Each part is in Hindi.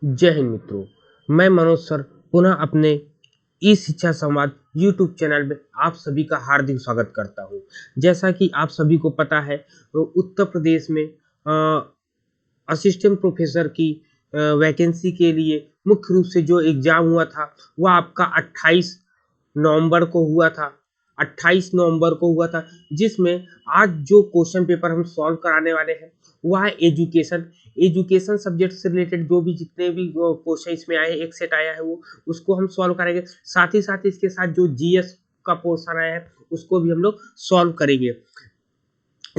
जय हिंद मित्रों, मैं मनोज सर पुनः अपने ई शिक्षा संवाद यूट्यूब चैनल में आप सभी का हार्दिक स्वागत करता हूं। जैसा कि आप सभी को पता है, उत्तर प्रदेश में असिस्टेंट प्रोफेसर की वैकेंसी के लिए मुख्य रूप से जो एग्जाम हुआ था वह आपका 28 नवंबर को हुआ था। 28 नवंबर को हुआ था, जिसमें आज जो क्वेश्चन पेपर हम सॉल्व कराने वाले हैं वह है एजुकेशन सब्जेक्ट से रिलेटेड। जो भी जितने भी क्वेश्चन इसमें आए, एक सेट आया है, वो उसको हम सॉल्व करेंगे। साथ ही साथ इसके साथ जो जीएस का पोर्शन आया है उसको भी हम लोग सॉल्व करेंगे।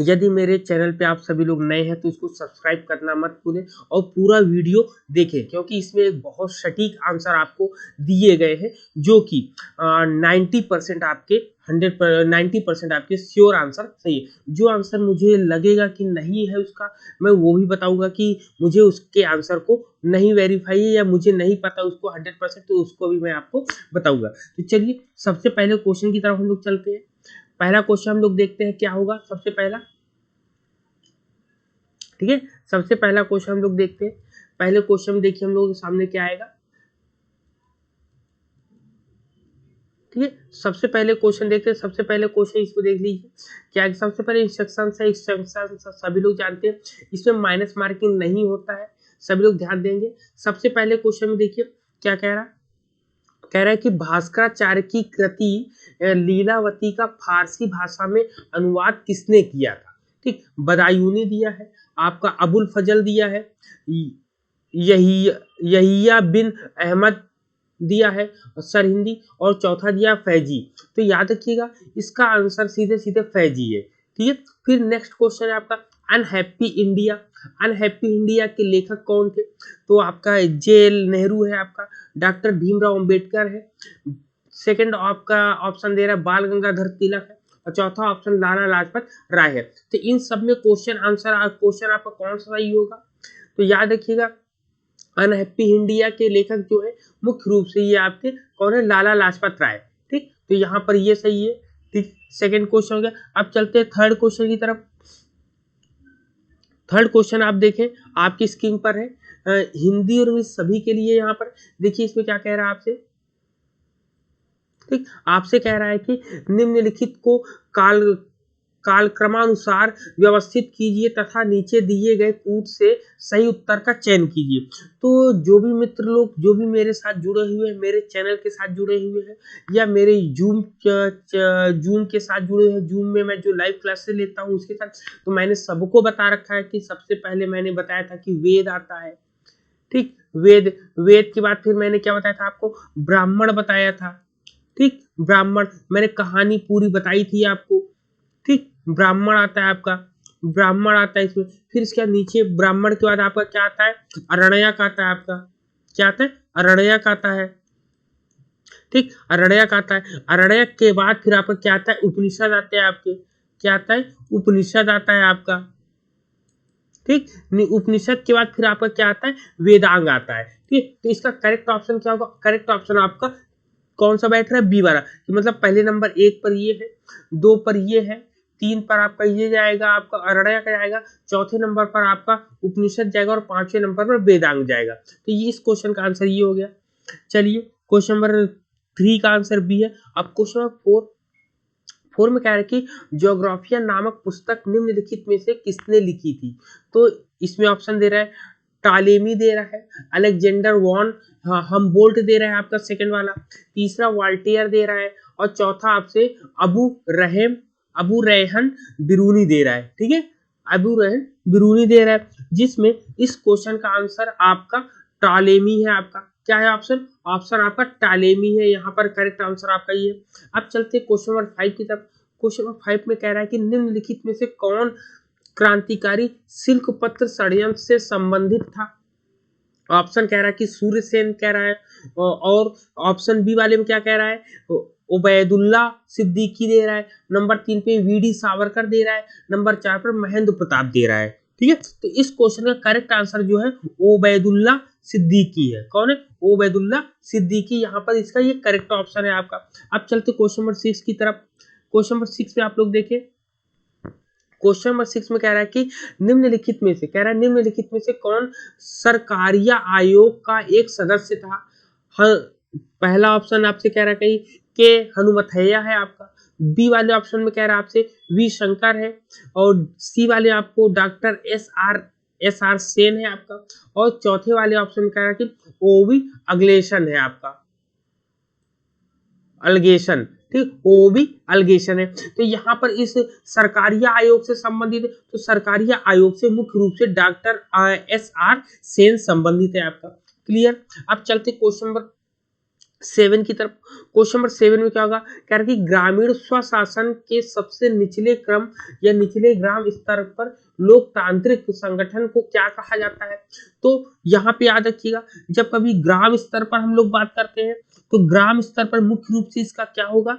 यदि मेरे चैनल पे आप सभी लोग नए हैं तो इसको सब्सक्राइब करना मत भूलें और पूरा वीडियो देखें, क्योंकि इसमें एक बहुत सटीक आंसर आपको दिए गए हैं जो कि 90% आपके 90% आपके श्योर आंसर सही है। जो आंसर मुझे लगेगा कि नहीं है उसका, मैं वो भी बताऊंगा कि मुझे उसके आंसर को नहीं वेरीफाई है या मुझे नहीं पता उसको 100%, तो उसको भी मैं आपको बताऊंगा। तो चलिए सबसे पहले क्वेश्चन की तरफ हम लोग चलते हैं। पहला क्वेश्चन हम लोग देखते हैं क्या होगा सबसे पहला। ठीक है, सबसे पहला क्वेश्चन हम लोग देखते हैं। पहले क्वेश्चन देखिए हम लोग के सामने क्या आएगा। ठीक है, सबसे पहले क्वेश्चन देखते हैं। सबसे पहले क्वेश्चन इसको देख लीजिए क्या है। सबसे पहले इंस्ट्रक्शन है। इंस्ट्रक्शन सभी लोग जानते हैं, इसमें माइनस मार्किंग नहीं होता है, सभी लोग ध्यान देंगे। सबसे पहले क्वेश्चन में देखिए क्या कह रहा है। कह रहा है कि भास्कराचार्य की कृति लीलावती का फारसी भाषा में अनुवाद किसने किया था। ठीक, बदायूनी दिया है, आपका अबुल फजल दिया है, यही यहिया बिन अहमद दिया है सरहिंदी, और चौथा दिया फैजी। तो याद रखिएगा इसका आंसर सीधे सीधे फैजी है। ठीक है, फिर नेक्स्ट क्वेश्चन है आपका अनहैप्पी इंडिया। अनहैप्पी इंडिया के लेखक कौन थे। तो आपका जेएल नेहरू है, आपका डॉक्टर भीमराव अंबेडकर है, सेकंड आपका ऑप्शन दे रहा है बाल गंगाधर तिलक है, और चौथा ऑप्शन लाला लाजपत राय है। तो इन सब में क्वेश्चन आपका कौन सा सही होगा। तो याद रखिएगा अनहैप्पी इंडिया के लेखक जो है मुख्य रूप से ये आपके कौन है, लाला लाजपत राय। ठीक, तो यहाँ पर ये सही है। ठीक, सेकंड क्वेश्चन हो गया। अब चलते हैं थर्ड क्वेश्चन की तरफ। थर्ड क्वेश्चन आप देखें आपकी स्क्रीन पर है, हिंदी और इंग्लिश सभी के लिए। यहाँ पर देखिए इसमें क्या कह रहा है आपसे। ठीक, आपसे कह रहा है कि निम्नलिखित को कालक्रमानुसार व्यवस्थित कीजिए तथा नीचे दिए गए कूट से सही उत्तर का चयन कीजिए। तो जो भी मित्र लोग जो भी मेरे साथ जुड़े हुए हैं, मेरे चैनल के साथ जुड़े हुए हैं, या मेरे जूम के साथ जुड़े हैं, जूम में मैं जो लाइव क्लासेस लेता हूँ उसके साथ, तो मैंने सबको बता रखा है कि सबसे पहले मैंने बताया था कि वेद आता है। ठीक, वेद के बाद फिर मैंने क्या बताया था आपको, ब्राह्मण बताया था। ठीक, ब्राह्मण मैंने कहानी पूरी बताई थी आपको। ठीक, ब्राह्मण आता है आपका, ब्राह्मण आता है इसमें। फिर इसके नीचे ब्राह्मण के बाद आपका क्या आता है, अरण्यक आता है आपका। क्या आता है, अरण्यक आता है। ठीक, अरण्यक आता है। अरण्यक के बाद फिर आपका क्या आता है, उपनिषद आते हैं आपके। क्या आता है, उपनिषद आता है आपका। ठीक, उपनिषद के बाद फिर आपका क्या आता है, वेदांग आता है। ठीक, तो इसका करेक्ट ऑप्शन क्या होगा। करेक्ट ऑप्शन आपका कौन सा बैठ रहा है, बी वाला। मतलब पहले नंबर 1 पर ये है, 2 पर ये है, 3 पर आपका ये जाएगा, आपका अरण्यक जाएगा, चौथे नंबर पर आपका उपनिषद जाएगा, और पांचवें नंबर पर वेदांग जाएगा। तो ये इस क्वेश्चन का आंसर ये हो गया। चलिए क्वेश्चन नंबर 3 का आंसर बी है। अब क्वेश्चन नंबर 4 में क्या है कि ज्योग्राफिया नामक पुस्तक निम्नलिखित में से किसने लिखी थी। तो इसमें ऑप्शन दे रहा है टालेमी दे रहा है, अलेक्जेंडर वॉन हमबोल्ट दे रहा है आपका सेकंड वाला, तीसरा वाल्टियर दे रहा है, और चौथा आपसे अबू रेहन बिरूनी दे रहा है। ठीक है, अबू रेहन बिरूनी दे रहा है, जिसमें इस क्वेश्चन का आंसर आपका टालेमी है। आपका क्या है ऑप्शन, ऑप्शन आपका टालेमी है। यहाँ पर करेक्ट आंसर आपका ये। अब चलते क्वेश्चन नंबर 5 की तरफ। क्वेश्चन नंबर 5 में कह रहा है कि निम्नलिखित में से कौन क्रांतिकारी सिल्क पत्र षड्यंत्र से संबंधित था। ऑप्शन कह रहा है कि सूर्यसेन कह रहा है, और ऑप्शन बी वाले में क्या कह रहा है, उबैदुल्ला सिद्दीकी दे रहा है, नंबर 3 पे वीडी सावरकर दे रहा है, नंबर 4 पर महेंद्र प्रताप दे रहा है। ठीक है, तो इस क्वेश्चन का करेक्ट आंसर जो है उबैदुल्ला सिद्दीकी है। कौन है, उबैदुल्ला सिद्दीकी। यहाँ पर इसका ये करेक्ट ऑप्शन है आपका। अब चलते क्वेश्चन नंबर 6 की तरफ। क्वेश्चन नंबर 6 में आप लोग देखें क्वेश्चन नंबर 6 में कह रहा है कि निम्नलिखित में से, कह रहा है निम्नलिखित में से कौन सरकारिया आयोग का एक सदस्य था। पहला ऑप्शन आपसे कह रहा है कहीं के हनुमथैया है आपका, बी वाले ऑप्शन में कह रहा है आपसे वी शंकर है, और सी वाले आपको डॉक्टर एस आर सेन है आपका, और चौथे वाले ऑप्शन में कह रहा है कि ओवी अग्लेशन है आपका, अलगेशन, ठीक, वो भी अलगेशन है। तो यहाँ पर इस सरकारिया आयोग से संबंधित, तो सरकारिया आयोग से मुख्य रूप से डॉक्टर एस आर सेन संबंधित है आपका। क्लियर। अब चलते क्वेश्चन नंबर 7 की तरफ। क्वेश्चन नंबर 7 में क्या होगा, कह रहा है कि ग्रामीण स्वशासन के सबसे निचले क्रम या निचले ग्राम स्तर पर लोकतांत्रिक संगठन को क्या कहा जाता है। तो यहाँ पे याद रखिएगा, जब कभी ग्राम स्तर पर हम लोग बात करते हैं तो ग्राम स्तर पर मुख्य रूप से इसका क्या होगा,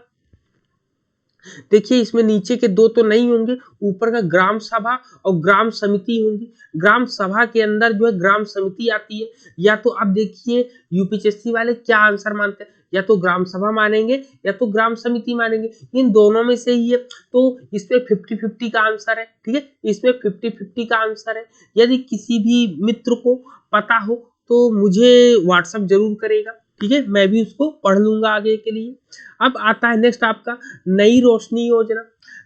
देखिए इसमें नीचे के दो तो नहीं होंगे, ऊपर का ग्राम सभा और ग्राम समिति होंगी। ग्राम सभा के अंदर जो है ग्राम समिति आती है। या तो अब देखिए यूपीएससी वाले क्या आंसर मानते हैं, या तो ग्राम सभा मानेंगे या तो ग्राम समिति मानेंगे, इन दोनों में से ही है। तो इसमें 50-50 का आंसर है, ठीक है, इसमें 50-50 का आंसर है। यदि किसी भी मित्र को पता हो तो मुझे व्हाट्सएप जरूर करेगा, ठीक है, मैं भी उसको पढ़ लूंगा आगे के लिए। अब आता है नेक्स्ट आपका नई रोशनी योजना।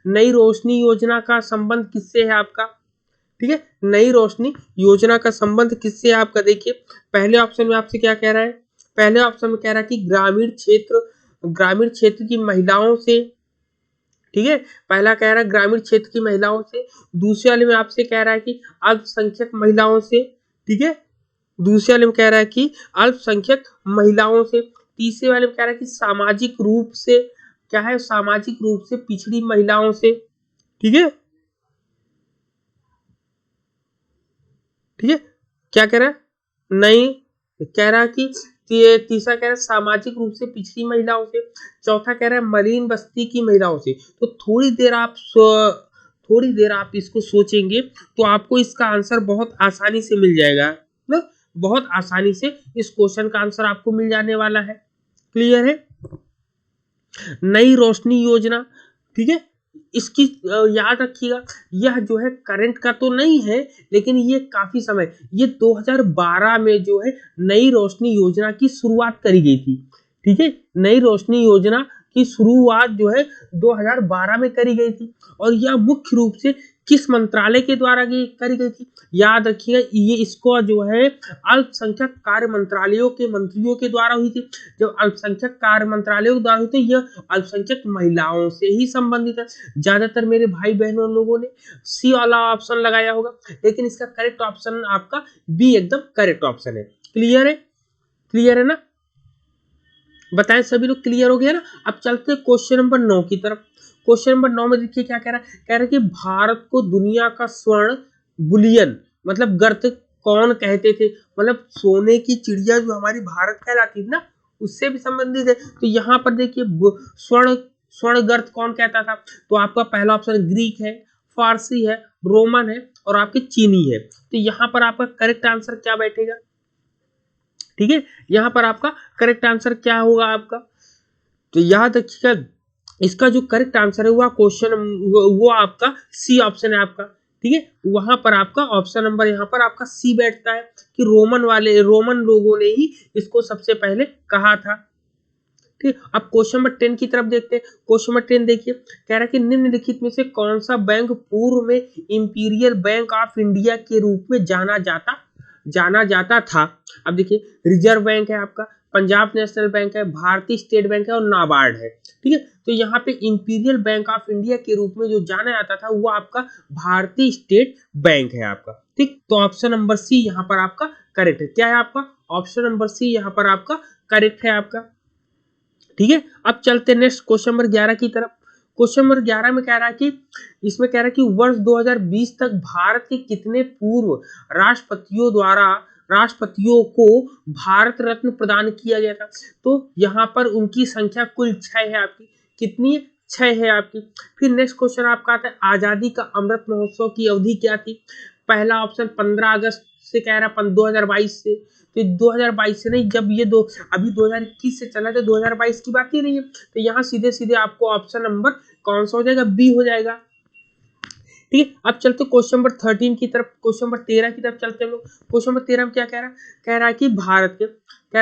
नई रोशनी योजना का संबंध किससे है आपका, ठीक है, नई रोशनी योजना का संबंध किससे है आपका। देखिए पहले ऑप्शन में आपसे क्या कह रहा है, पहले ऑप्शन में कह रहा है कि ग्रामीण क्षेत्र की महिलाओं से, ठीक है, पहला कह रहा है ग्रामीण क्षेत्र की महिलाओं से। दूसरे वाले में आपसे कह रहा है कि अल्पसंख्यक महिलाओं से, ठीक है, दूसरे वाले में कह रहा है कि अल्पसंख्यक महिलाओं से। तीसरे वाले में कह रहा है कि सामाजिक रूप से, क्या है, सामाजिक रूप से पिछड़ी महिलाओं से, ठीक है, ठीक है, क्या कह रहा है, नहीं, कह रहा है कि तीसरा कह रहा है सामाजिक रूप से पिछड़ी महिलाओं से। चौथा कह रहा है मलिन बस्ती की महिलाओं से। तो थोड़ी देर आप इसको सोचेंगे तो आपको इसका आंसर बहुत आसानी से मिल जाएगा ना, बहुत आसानी से इस क्वेश्चन का आंसर आपको मिल जाने वाला है। क्लियर है। नई रोशनी योजना, ठीक है, इसकी याद रखिएगा, यह जो है करंट का तो नहीं है, लेकिन ये काफी समय, ये 2012 में जो है नई रोशनी योजना की शुरुआत करी गई थी, ठीक है, नई रोशनी योजना की शुरुआत जो है 2012 में करी गई थी। और यह मुख्य रूप से किस मंत्रालय के द्वारा करी गई थी, याद रखिएगा, ये इसको जो है अल्पसंख्यक कार्य मंत्रालयों के मंत्रियों के द्वारा हुई थी। जब अल्पसंख्यक कार्य मंत्रालयों के द्वारा हुई थी, यह अल्पसंख्यक महिलाओं से ही संबंधित है। ज्यादातर मेरे भाई बहनों लोगों ने सी वाला ऑप्शन लगाया होगा, लेकिन इसका करेक्ट ऑप्शन आपका बी एकदम करेक्ट ऑप्शन है। क्लियर है, क्लियर है ना, बताएं सभी लोग, क्लियर हो गया ना। अब चलते हैं क्वेश्चन नंबर 9 की तरफ। क्वेश्चन नंबर 9 में देखिए क्या कह रहा है, कह रहा है कि भारत को दुनिया का स्वर्ण बुलियन मतलब गर्त कौन कहते थे, मतलब सोने की चिड़िया जो हमारी भारत कहलाती थी ना, उससे भी संबंधित है। तो यहाँ पर देखिए स्वर्ण गर्त कौन कहता था, तो आपका पहला ऑप्शन ग्रीक है, फारसी है, रोमन है और आपके चीनी है। तो यहाँ पर आपका करेक्ट आंसर क्या बैठेगा, ठीक है, यहाँ पर आपका करेक्ट आंसर क्या होगा आपका, तो याद रखिएगा इसका जो करेक्ट आंसर है वो क्वेश्चन वो आपका सी ऑप्शन है आपका, ठीक है, वहां पर आपका ऑप्शन नंबर यहाँ पर आपका सी बैठता है कि रोमन लोगों ने ही इसको सबसे पहले कहा था। ठीक, अब क्वेश्चन नंबर 10 की तरफ देखते हैं। क्वेश्चन नंबर 10 देखिए, कह रहा है कि निम्नलिखित में से कौन सा बैंक पूर्व में इंपीरियल बैंक ऑफ इंडिया के रूप में जाना जाता था। अब देखिए रिजर्व बैंक है आपका, पंजाब नेशनल बैंक है, भारतीय स्टेट बैंक है और नाबार्ड है, ठीक है। तो यहाँ पे इंपीरियल बैंक ऑफ इंडिया के रूप में जो जाना जाता था वो आपका भारतीय स्टेट बैंक है आपका, ठीक। तो ऑप्शन नंबर सी यहाँ पर आपका करेक्ट है। क्या है आपका ऑप्शन नंबर सी यहाँ पर आपका करेक्ट है आपका, ठीक है। अब चलते नेक्स्ट क्वेश्चन नंबर 11 की तरफ। क्वेश्चन नंबर 11 में कह रहा है कि इसमें कह रहा है कि वर्ष 2020 तक भारत के कितने पूर्व राष्ट्रपतियों को भारत रत्न प्रदान किया गया था। तो यहाँ पर उनकी संख्या कुल 6 है आपकी, कितनी 6 है आपकी। फिर नेक्स्ट क्वेश्चन आपका आता है आजादी का अमृत महोत्सव की अवधि क्या थी। पहला ऑप्शन 15 अगस्त से कह रहा है 2022 से, तो 2022 से नहीं, जब ये अभी 2021 से चला तो 2022 की बात ही नहीं है। तो यहाँ सीधे सीधे आपको ऑप्शन नंबर कौन सा हो जाएगा, बी हो जाएगा। ठीक है, अब चलते क्वेश्चन नंबर 13 की तरफ, क्वेश्चन नंबर 13 की तरफ चलते हैं हम लोग। क्वेश्चन नंबर 13 में क्या कह रहा है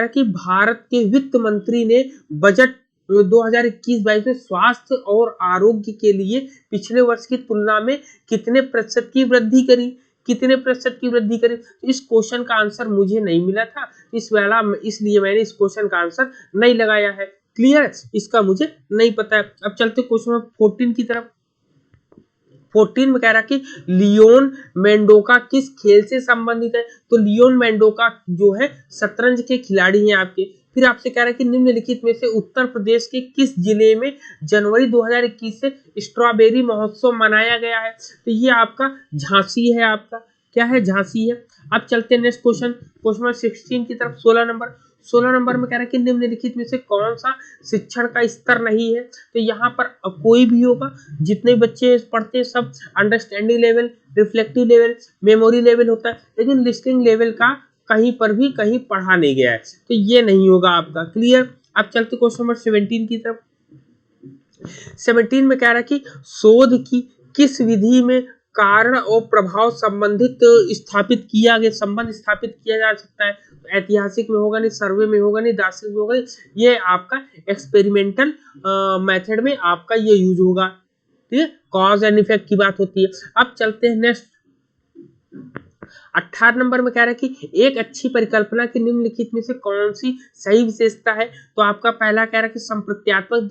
कि भारत के वित्त मंत्री ने बजट 2021-22 में स्वास्थ्य और आरोग्य के लिए पिछले वर्ष की तुलना में कितने प्रतिशत की वृद्धि करी, तो इस क्वेश्चन का आंसर मुझे नहीं मिला था इसलिए मैंने इस क्वेश्चन का आंसर नहीं लगाया है। क्लियर है, इसका मुझे नहीं पता है। अब चलते क्वेश्चन नंबर 14 की तरफ। 14 में कह रहा है कि लियोन मेंडोका किस खेल से संबंधित है, तो लियोन मेंडोका जो है शतरंज के खिलाड़ी हैं आपके। फिर आपसे कह रहा है कि निम्नलिखित में से उत्तर प्रदेश के किस जिले में जनवरी 2021 से स्ट्रॉबेरी महोत्सव मनाया गया है, तो ये आपका झांसी है, आपका क्या है, झांसी है। अब चलते हैं नेक्स्ट क्वेश्चन, क्वेश्चन नंबर 16 की तरफ। 16 नंबर में कह रहा है कि निम्नलिखित में से कौन सा शिक्षण का स्तर नहीं है, तो यहाँ पर कोई भी होगा, जितने बच्चे पढ़ते हैं सब understanding level, reflective level, memory level होता है, लेकिन लिस्टिंग लेवल का कहीं पर भी कहीं पढ़ा नहीं गया है, तो ये नहीं होगा आपका। क्लियर। अब चलते क्वेश्चन नंबर 17 की तरफ। 17 में कह रहा है कि शोध की किस विधि में कारण और प्रभाव संबंध स्थापित किया जा सकता है, ऐतिहासिक में होगा नहीं, सर्वे में होगा नहीं, दार्शनिक में होगा नहीं, ये आपका एक्सपेरिमेंटल मेथड में आपका ये यूज होगा। ठीक है, कॉज एंड इफेक्ट की बात होती है। अब चलते हैं नेक्स्ट 18 नंबर में कह रहा है कि एक अच्छी परिकल्पना की निम्नलिखित में से कौन सी सही विशेषता है, तो आपका पहला कह रहा है कि संप्रत्यात्मक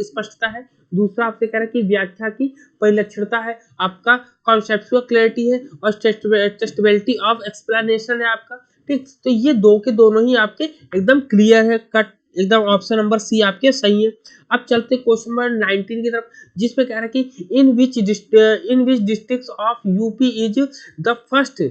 स्पष्टता है, दूसरा आपसे कह रहा है कि व्याख्या की परिलक्षणता है, आपका कॉन्सेप्चुअल क्लैरिटी है, और टेस्टेबिलिटी ऑफ एक्सप्लेनेशन है आपका। ठीक, तो ये दो के दोनों ही आपके एकदम क्लियर है, कट एकदम ऑप्शन नंबर सी आपके सही है। अब चलते क्वेश्चन नंबर 19 की तरफ, जिसमें कह रहा है कि in which districts of UP is the first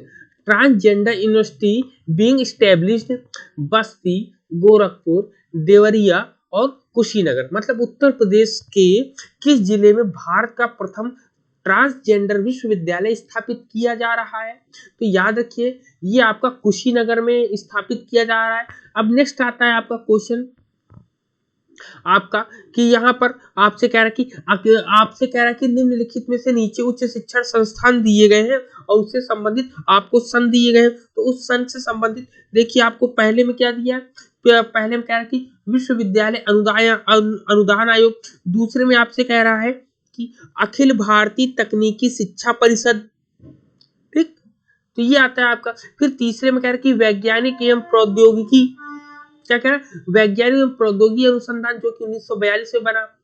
transgender university being established, Basti, Gorakhpur, Deoria और कुशीनगर, मतलब उत्तर प्रदेश के किस जिले में भारत का प्रथम ट्रांसजेंडर विश्वविद्यालय स्थापित किया जा रहा है, तो याद रखिए ये आपका कुशीनगर में स्थापित किया जा रहा है। अब नेक्स्ट आता है आपका क्वेश्चन आपका कि यहाँ पर आपसे कह रहा है कि निम्नलिखित में से नीचे उच्च शिक्षण संस्थान दिए गए हैं और उससे संबंधित आपको सन दिए गए हैं, तो उस सन से संबंधित देखिए आपको पहले में क्या दिया है, पहले में कह रहा है कि विश्वविद्यालय अनुदान आयोग, दूसरे में आपसे कह रहा है कि अखिल भारतीय तकनीकी शिक्षा परिषद। ठीक, तो ये आता है आपका। फिर तीसरे में कह रहा है कि वैज्ञानिक एवं प्रौद्योगिकी, क्या कह रहा है, वैज्ञानिक एवं प्रौद्योगिकी अनुसंधान जो कि 1942 में बना,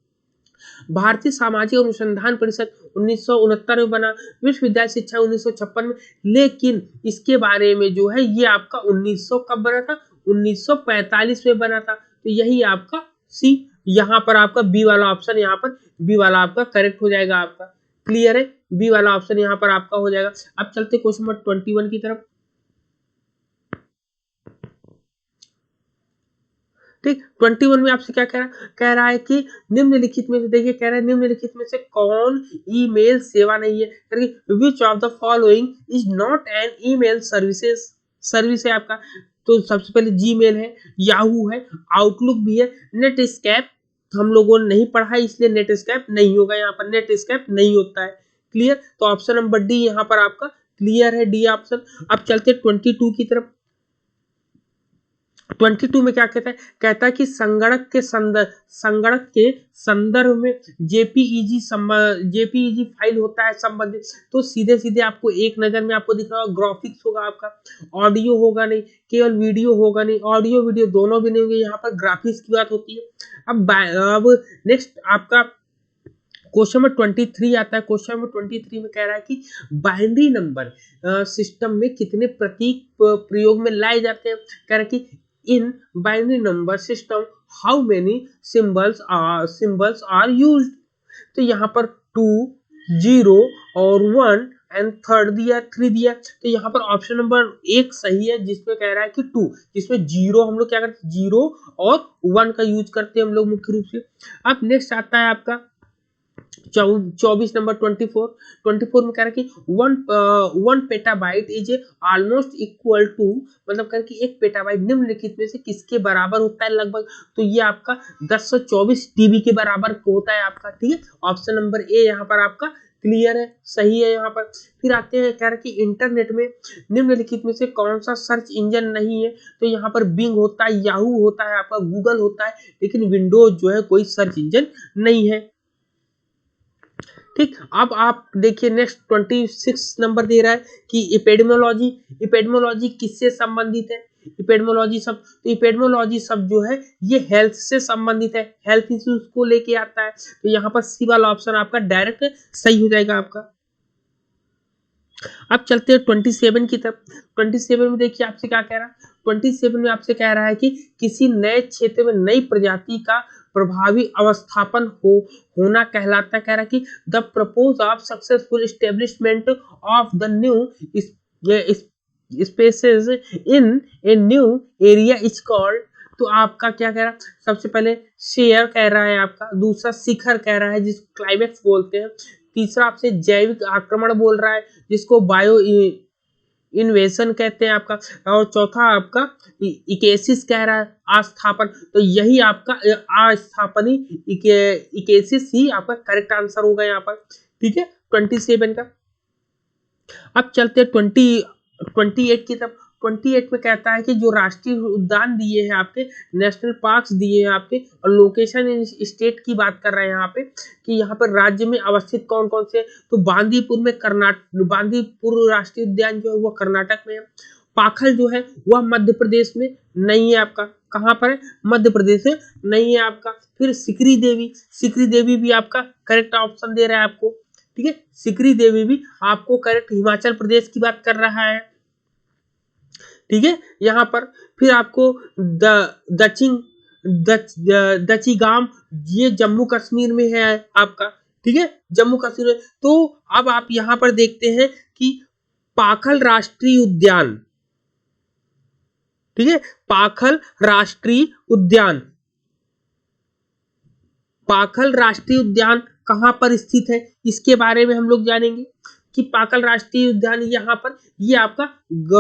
भारतीय सामाजिक अनुसंधान परिषद 1969 में बना, विश्वविद्यालय शिक्षा 1956 में, लेकिन इसके बारे में जो है ये आपका 1900 कब बना था, 1945 में बना था, तो यही आपका सी, यहाँ पर आपका बी वाला ऑप्शन, यहाँ पर बी वाला आपका करेक्ट हो जाएगा आपका। क्लियर है, बी वाला ऑप्शन यहाँ पर आपका हो जाएगा। अब चलते क्वेश्चन नंबर 21 की तरफ। ठीक, 21 में आपसे क्या कह रहा है कि निम्नलिखित में से देखिए, कह रहा है निम्नलिखित में से कौन ईमेल सेवा नहीं है, which of the following is not N email service है आपका, तो सबसे पहले जीमेल है, याहू है, आउटलुक भी है, नेटस्कैप हम लोगों ने नहीं पढ़ा है इसलिए नेटस्कैप नहीं होगा, यहाँ पर नेटस्कैप नहीं होता है। क्लियर, तो ऑप्शन नंबर डी यहाँ पर आपका क्लियर है, डी ऑप्शन। अब चलते 22 की तरफ। 22 में क्या कहता है कि संगणक के संदर्भ में जेपीईजी फाइल होता है संबंधित, तो सीधे आपको एक नजर में आपको दिख रहा होगा, ग्राफिक्स होगा आपका, ऑडियो होगा नहीं, केवल वीडियो होगा नहीं, ऑडियो वीडियो दोनों भी नहीं होंगे, यहाँ पर ग्राफिक्स की बात होती है। अब नेक्स्ट आपका क्वेश्चन नंबर 23 आता है। क्वेश्चन नंबर 23 में कह रहा है कि बाइनरी नंबर सिस्टम में कितने प्रतीक प्रयोग में लाए जाते हैं, कह रहा है कि in binary number system how many symbols are used, तो यहाँ पर 2, 0 और 1 एंड थर्ड दिया, 3 दिया, तो यहाँ पर ऑप्शन नंबर 1 सही है, जिसमें कह रहा है कि 2, जिसमें 0 हम लोग क्या करते हैं, 0 और 1 का यूज करते हैं हम लोग मुख्य रूप से। अब नेक्स्ट आता है आपका 24 नंबर 24 में कह रहा है कि 1 petabyte is almost equal to, मतलब कह रहा है कि 1 पेटाबाइट निम्नलिखित में से किसके बराबर होता है लगभग, तो ये आपका 1024 टीबी के बराबर होता है आपका। ठीक है, ऑप्शन नंबर ए यहाँ पर आपका क्लियर है, सही है यहाँ पर। फिर आते हैं, कह रहा है कि इंटरनेट में निम्नलिखित में से कौन सा सर्च इंजन नहीं है, तो यहाँ पर बिंग होता है, याहू होता है, आपका गूगल होता है, लेकिन विंडोज जो है कोई सर्च इंजन नहीं है। ठीक, अब आप देखिए नेक्स्ट 26 नंबर दे रहा है कि एपिडेमियोलॉजी, एपिडेमियोलॉजी किससे संबंधित है? एपिडेमियोलॉजी शब्द, तो एपिडेमियोलॉजी शब्द जो है ये हेल्थ से संबंधित है, हेल्थ इश्यूज को लेके आता है, तो यहाँ पर सी वाला ऑप्शन आपका डायरेक्ट सही हो जाएगा आपका। अब चलते हैं 27 की तरफ। 27 में देखिए आपसे क्या कह रहा है, 27 में आपसे कह रहा है कि किसी नए क्षेत्र में नई प्रजाति का प्रभावी अवस्थापन होना कहलाता है। कह रहा है कि the purpose of successful establishment of the new spaces in a new area is called. तो आपका क्या कह रहा है, सबसे पहले शेयर कह रहा है आपका, दूसरा शिखर कह रहा है जिसको क्लाइमेक्स बोलते हैं, तीसरा आपसे जैविक आक्रमण बोल रहा है जिसको बायो इन्वेशन कहते हैं आपका, और चौथा आपका इकेसिस कह रहा है आस्थापन। तो यही आपका आस्थापनी इकेसिस ही आपका करेक्ट आंसर होगा यहाँ पर। ठीक है 27 का। अब चलते 28 की तरफ। 28 में कहता है कि जो राष्ट्रीय उद्यान दिए हैं आपके, नेशनल पार्क्स दिए हैं आपके, और लोकेशन इन स्टेट की बात कर रहे हैं यहाँ पे कि यहाँ पर राज्य में अवस्थित कौन कौन से, तो बांदीपुर में बांदीपुर राष्ट्रीय उद्यान जो है वो कर्नाटक में है। पाखल जो है वह मध्य प्रदेश में नहीं है आपका, कहाँ पर है, मध्य प्रदेश में नहीं है आपका। फिर सिकरी देवी भी आपका करेक्ट ऑप्शन दे रहा है आपको। ठीक है, सिकरी देवी भी आपको करेक्ट हिमाचल प्रदेश की बात कर रहा है। ठीक है, यहाँ पर फिर आपको दचीगाम ये जम्मू कश्मीर में है आपका। ठीक है, जम्मू कश्मीर में। तो अब आप यहाँ पर देखते हैं कि पाखल राष्ट्रीय उद्यान, ठीक है, पाखल राष्ट्रीय उद्यान, पाखल राष्ट्रीय उद्यान कहां पर स्थित है इसके बारे में हम लोग जानेंगे कि पाखल राष्ट्रीय उद्यान यहाँ पर, ये आपका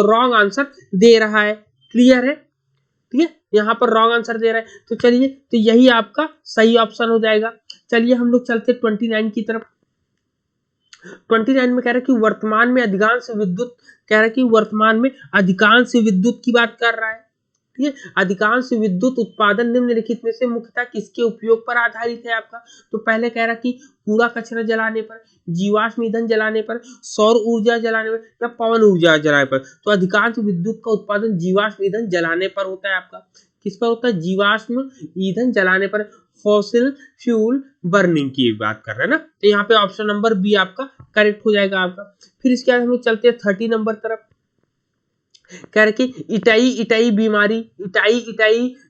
रॉन्ग आंसर दे रहा है। क्लियर है, ठीक है, यहाँ पर रॉन्ग आंसर दे रहा है, तो चलिए, तो यही आपका सही ऑप्शन हो जाएगा। चलिए हम लोग चलते 29 की तरफ। 29 में कह रहा है कि वर्तमान में अधिकांश विद्युत, कह रहा है कि वर्तमान में अधिकांश विद्युत की बात कर रहा है। ठीक है, अधिकांश विद्युत उत्पादन निम्नलिखित में से मुख्यतः किसके उपयोग पर आधारित है आपका, तो पहले कह रहा कि कूड़ा कचरा जलाने पर, जीवाश्म ईंधन जलाने पर, सौर ऊर्जा जलाने पर, या पवन ऊर्जा जलाने पर। तो अधिकांश विद्युत का उत्पादन जीवाश्म ईंधन जलाने पर होता है आपका। किस पर होता है, जीवाश्म ईंधन जलाने पर, फॉसिल फ्यूल बर्निंग की बात कर रहे हैं ना, तो यहाँ पे ऑप्शन नंबर बी आपका करेक्ट हो जाएगा आपका। फिर इसके बाद हम लोग चलते हैं 30 नंबर तरफ। कह रहे कि इटाई बीमारी, itai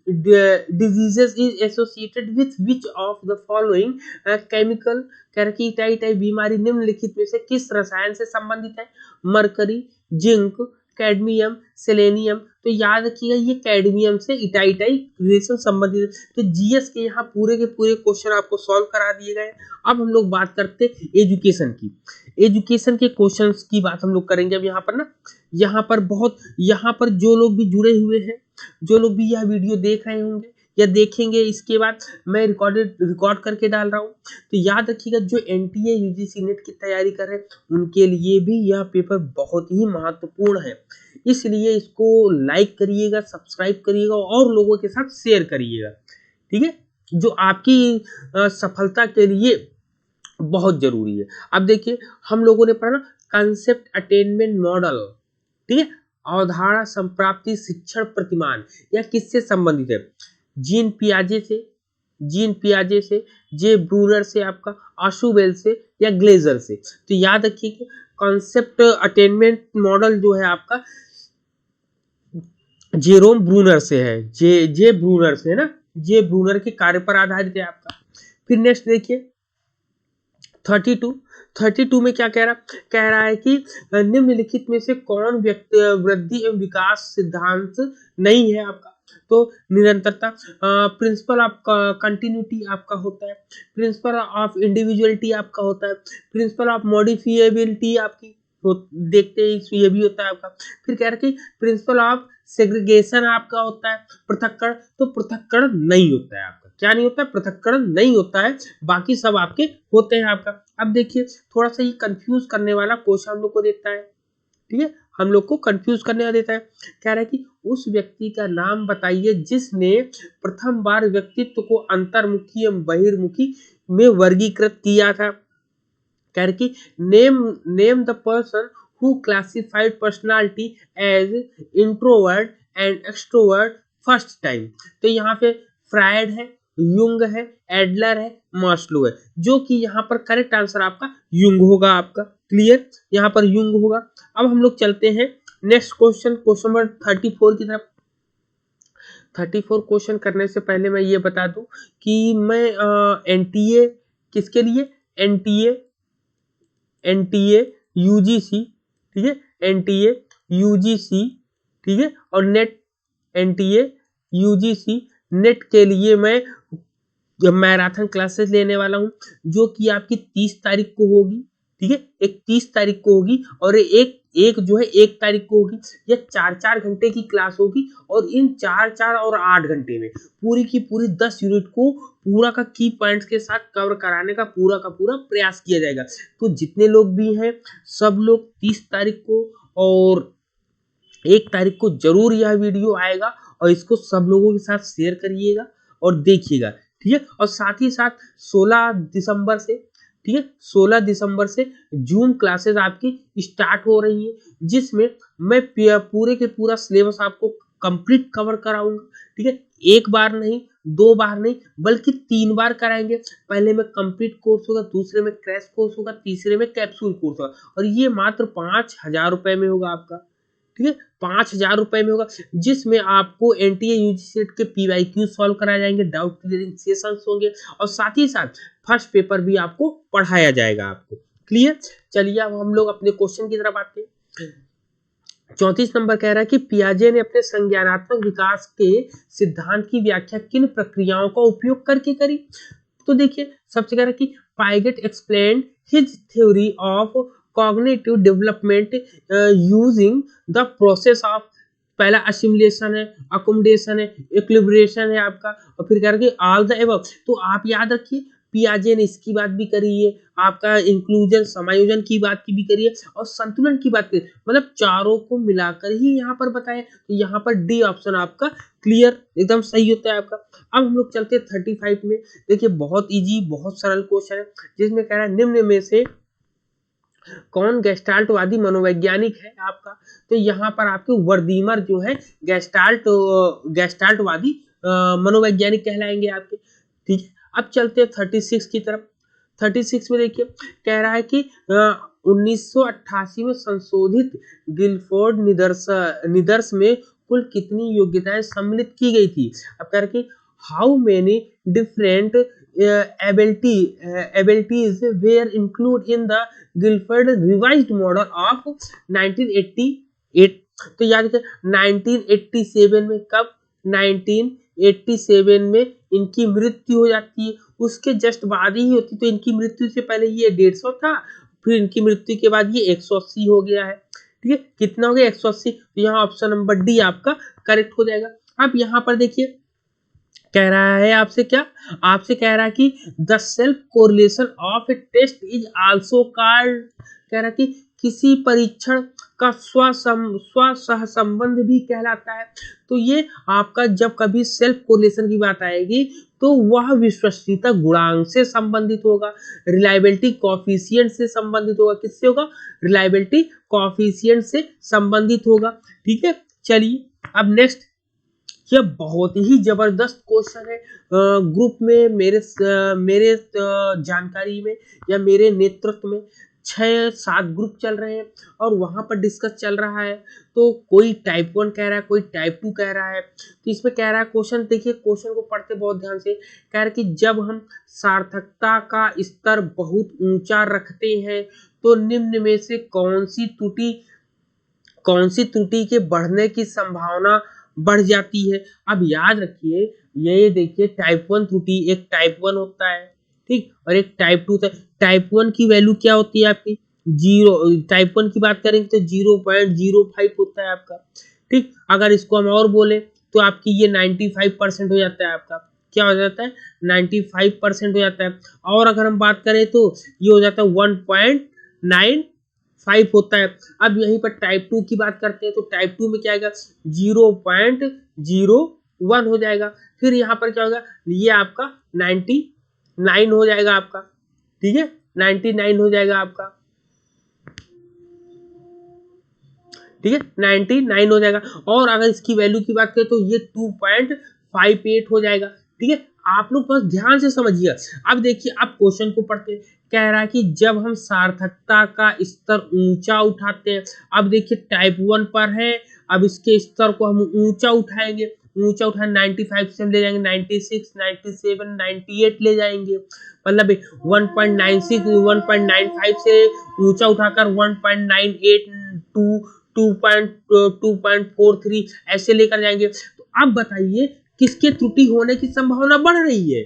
diseases is associated with which of the following chemical. कह रहे कि इटाई बीमारी निम्नलिखित में से किस रसायन से संबंधित है, मरकरी, जिंक, कैडमियम, सेलेनियम। तो याद रखिएगा ये कैडमियम से इटाई रिलेशन संबंधित है। तो जीएस के यहाँ पूरे के पूरे क्वेश्चन आपको सॉल्व करा दिए गए। अब हम लोग बात करते हैं एजुकेशन की, एजुकेशन के क्वेश्चंस की बात हम लोग करेंगे। अब यहाँ पर ना, यहाँ पर जो लोग भी जुड़े हुए हैं, जो लोग भी यह वीडियो देख रहे होंगे या देखेंगे, इसके बाद मैं रिकॉर्ड करके डाल रहा हूँ, तो याद रखिएगा जो एनटीए यूजीसी नेट की तैयारी कर रहे हैं उनके लिए भी यह पेपर बहुत ही महत्वपूर्ण है। इसलिए इसको लाइक करिएगा, सब्सक्राइब करिएगा और लोगों के साथ शेयर करिएगा। ठीक है, जो आपकी सफलता के लिए बहुत जरूरी है। अब देखिए हम लोगों ने पढ़ा कंसेप्ट अटेनमेंट मॉडल, ठीक है, अवधारणा संप्राप्ति शिक्षण प्रतिमान, या किससे संबंधित है, जीन पियाजे से, जे ब्रूनर से, आपका आशुबेल से, या ग्लेजर से। तो याद रखिए कि कॉन्सेप्ट अटेनमेंट मॉडल जो है आपका जेरोम ब्रूनर से है, जे ब्रूनर से है ना, जे ब्रूनर के कार्य पर आधारित है आपका। फिर नेक्स्ट देखिए 32 में क्या कह रहा है कि निम्नलिखित में से कौन वृद्धि एवं विकास सिद्धांत नहीं है आपका, तो निरंतरता, प्रिंसिपल ऑफ कंटिन्यूटी आपका होता है, प्रिंसिपल ऑफ इंडिविजुअलिटी आपका होता है, प्रिंसिपल ऑफ मॉडिफिएबिलिटी आपकी देखते हैं ये भी होता है आपका। फिर कह रहा है कि प्रिंसिपल ऑफ सेग्रीगेशन आपका होता है, पृथक्करण, तो पृथक्करण नहीं होता है आपका। क्या नहीं होता है, पृथक्करण नहीं होता है, बाकी सब आपके होते हैं आपका। अब देखिए थोड़ा सा ये कंफ्यूज करने वाला क्वेश्चन हम लोग को देता है, ठीक है, हम लोग को कंफ्यूज करने वाला देता है। कह रहा है कि उस व्यक्ति का नाम बताइए जिसने प्रथम बार व्यक्तित्व को अंतर्मुखी एवं बहिर्मुखी में वर्गीकृत किया था। कह रहे कि name the person who classified personality as introvert and extrovert first time. तो यहाँ पे फ्रायड है, युंग है, एडलर है, मास्लो है, जो कि यहाँ पर करेक्ट आंसर आपका युंग होगा आपका। क्लियर, यहाँ पर युंग होगा। अब हम लोग चलते हैं नेक्स्ट क्वेश्चन, क्वेश्चन नंबर 34 की तरफ। 34 क्वेश्चन करने से पहले मैं ये बता दूं कि मैं एनटीए किसके लिए, एनटीए यूजीसी, ठीक है, एनटीए यूजीसी, ठीक है, और नेट, एनटीए यूजीसी नेट के लिए मैं मैराथन क्लासेस लेने वाला हूं, जो कि आपकी 30 तारीख को होगी, ठीक है, एक 30 तारीख को होगी और एक जो है 1 तारीख को होगी। ये 4-4 घंटे की क्लास होगी और इन 4-4 और 8 घंटे में पूरी की पूरी 10 यूनिट को पूरा का की पॉइंट्स के साथ कवर कराने का पूरा प्रयास किया जाएगा। तो जितने लोग भी हैं सब लोग 30 तारीख को और 1 तारीख को जरूर यह वीडियो आएगा और इसको सब लोगों के साथ शेयर करिएगा और देखिएगा, ठीक है। और साथ ही साथ 16 दिसंबर से, ठीक है, 16 दिसंबर से जूम क्लासेस आपकी स्टार्ट हो रही है, जिसमें मैं पूरे के पूरा सिलेबस आपको कंप्लीट कवर कराऊंगा, ठीक है। 1 बार नहीं, 2 बार नहीं, बल्कि 3 बार कराएंगे। पहले में कंप्लीट कोर्स होगा, दूसरे में क्रैश कोर्स होगा, तीसरे में कैप्सूल कोर्स होगा, और ये मात्र 5,000 रुपए में होगा आपका, ठीक है, 5,000 रुपए में होगा, जिसमें आपको एनटीए यूजीसी के पीवाईक्यू सॉल्व कराए जाएंगे, डाउट क्लियरिंग सेशंस होंगे और साथ ही साथ फर्स्ट पेपर भी आपको पढ़ाया जाएगा आपको। क्लियर, चलिए अब हम लोग अपने क्वेश्चन की तरफ आते हैं। 34 नंबर कह रहा है कि पियाजे ने अपने संज्ञानात्मक विकास के सिद्धांत की व्याख्या किन प्रक्रियाओं का उपयोग करके करी। तो देखिए सबसे कह रहा है कि Piaget explained his theory of cognitive development using the process of, पहला असिमुलेशन है, अकोमोडेशन है, इक्विलिब्रेशन है आपका, और फिर कह रहा है कि ऑल द एबव। तो आप याद रखिए पियाजे ने इसकी बात भी करी है, आपका इंक्लूजन समायोजन की बात की भी करी है और संतुलन की बात करी, मतलब चारों को मिलाकर ही यहाँ पर बताया। तो यहाँ पर डी ऑप्शन आपका क्लियर एकदम सही होता है आपका। अब हम लोग चलते हैं 35 में। देखिए बहुत इजी, बहुत सरल क्वेश्चन है, जिसमें कह रहा है निम्न में से कौन गेस्टाल्टवादी मनोवैज्ञानिक है आपका। तो यहाँ पर आपके वर्दीमर जो है गेस्टाल्टवादी मनोवैज्ञानिक कहलाएंगे आपके, ठीक है। अब चलते हैं 36 की तरफ। 36 में देखिए कह रहा है कि 1988 में संशोधित गिलफोर्ड निदर्श में कुल कितनी योग्यताएं सम्मिलित की गई थी। अब कह रहा है कि how many different abilities were included in the Guilford revised model of 1988। तो याद करें 1987 में, कब 1987 में इनकी मृत्यु हो जाती है, उसके जस्ट बाद ही होती। तो इनकी मृत्यु से पहले ये 150 था, फिर इनकी मृत्यु के बाद ये 180 हो गया है, ठीक है। कितना हो गया 180। तो यहाँ ऑप्शन नंबर डी आपका करेक्ट हो जाएगा। अब यहाँ पर देखिए कह रहा है आपसे क्या, आपसे कह रहा है कि the self correlation of a test is also called, कह रहा है कि किसी परीक्षण का स्व सह संबंध भी कहलाता है। तो ये आपका जब कभी सेल्फ कोरिलेशन की बात आएगी तो वह विश्वसनीयता गुणांक से संबंधित होगा, रिलायबिलिटी कोएफिशिएंट से संबंधित होगा। किससे होगा, रिलायबिलिटी कोएफिशिएंट से संबंधित होगा, ठीक है। चलिए अब नेक्स्ट, यह बहुत ही जबरदस्त क्वेश्चन है। ग्रुप में मेरे जानकारी में या मेरे नेतृत्व में 6-7 ग्रुप चल रहे हैं और वहां पर डिस्कस चल रहा है। तो कोई टाइप 1 कह रहा है, कोई टाइप 2 कह रहा है। तो इसमें कह रहा है क्वेश्चन, देखिए क्वेश्चन को पढ़ते बहुत ध्यान से। कह रहा है कि जब हम सार्थकता का स्तर बहुत ऊंचा रखते हैं तो निम्न में से कौन सी त्रुटि के बढ़ने की संभावना बढ़ जाती है। अब याद रखिए ये देखिए टाइप 1 त्रुटि, एक टाइप 1 होता है, ठीक, और एक टाइप 2 होता है। टाइप 1 की वैल्यू क्या होती है आपकी 0, टाइप 1 की बात करेंगे तो 0.05 होता है आपका, ठीक। अगर इसको हम और बोले तो आपकी ये 95% हो जाता है आपका, क्या हो जाता है 95% हो जाता है। और अगर हम बात करें तो ये हो जाता है 1.95 होता है। अब यहीं पर टाइप 2 की बात करते हैं तो टाइप 2 में क्या आएगा 0.01 हो जाएगा। फिर यहाँ पर क्या होगा ये आपका 99 हो जाएगा आपका, ठीक है 99 हो जाएगा आपका, ठीक है 99 हो जाएगा। और अगर इसकी वैल्यू की बात करें तो ये 2.58 हो जाएगा, ठीक है। आप लोग बस ध्यान से समझिए। अब देखिए अब क्वेश्चन को पढ़ते हैं, कह रहा है कि जब हम सार्थकता का स्तर ऊंचा उठाते हैं, अब देखिए टाइप 1 पर है, अब इसके स्तर को हम ऊंचा उठाएंगे, ऊंचा उठा 95 से हम ले जाएंगे 96, 97, 98 ले जाएंगे, मतलब 1.96 1.95 से ऊंचा उठाकर 1.98 2.43 ऐसे लेकर जाएंगे। तो अब बताइए किसके त्रुटि होने की संभावना बढ़ रही है।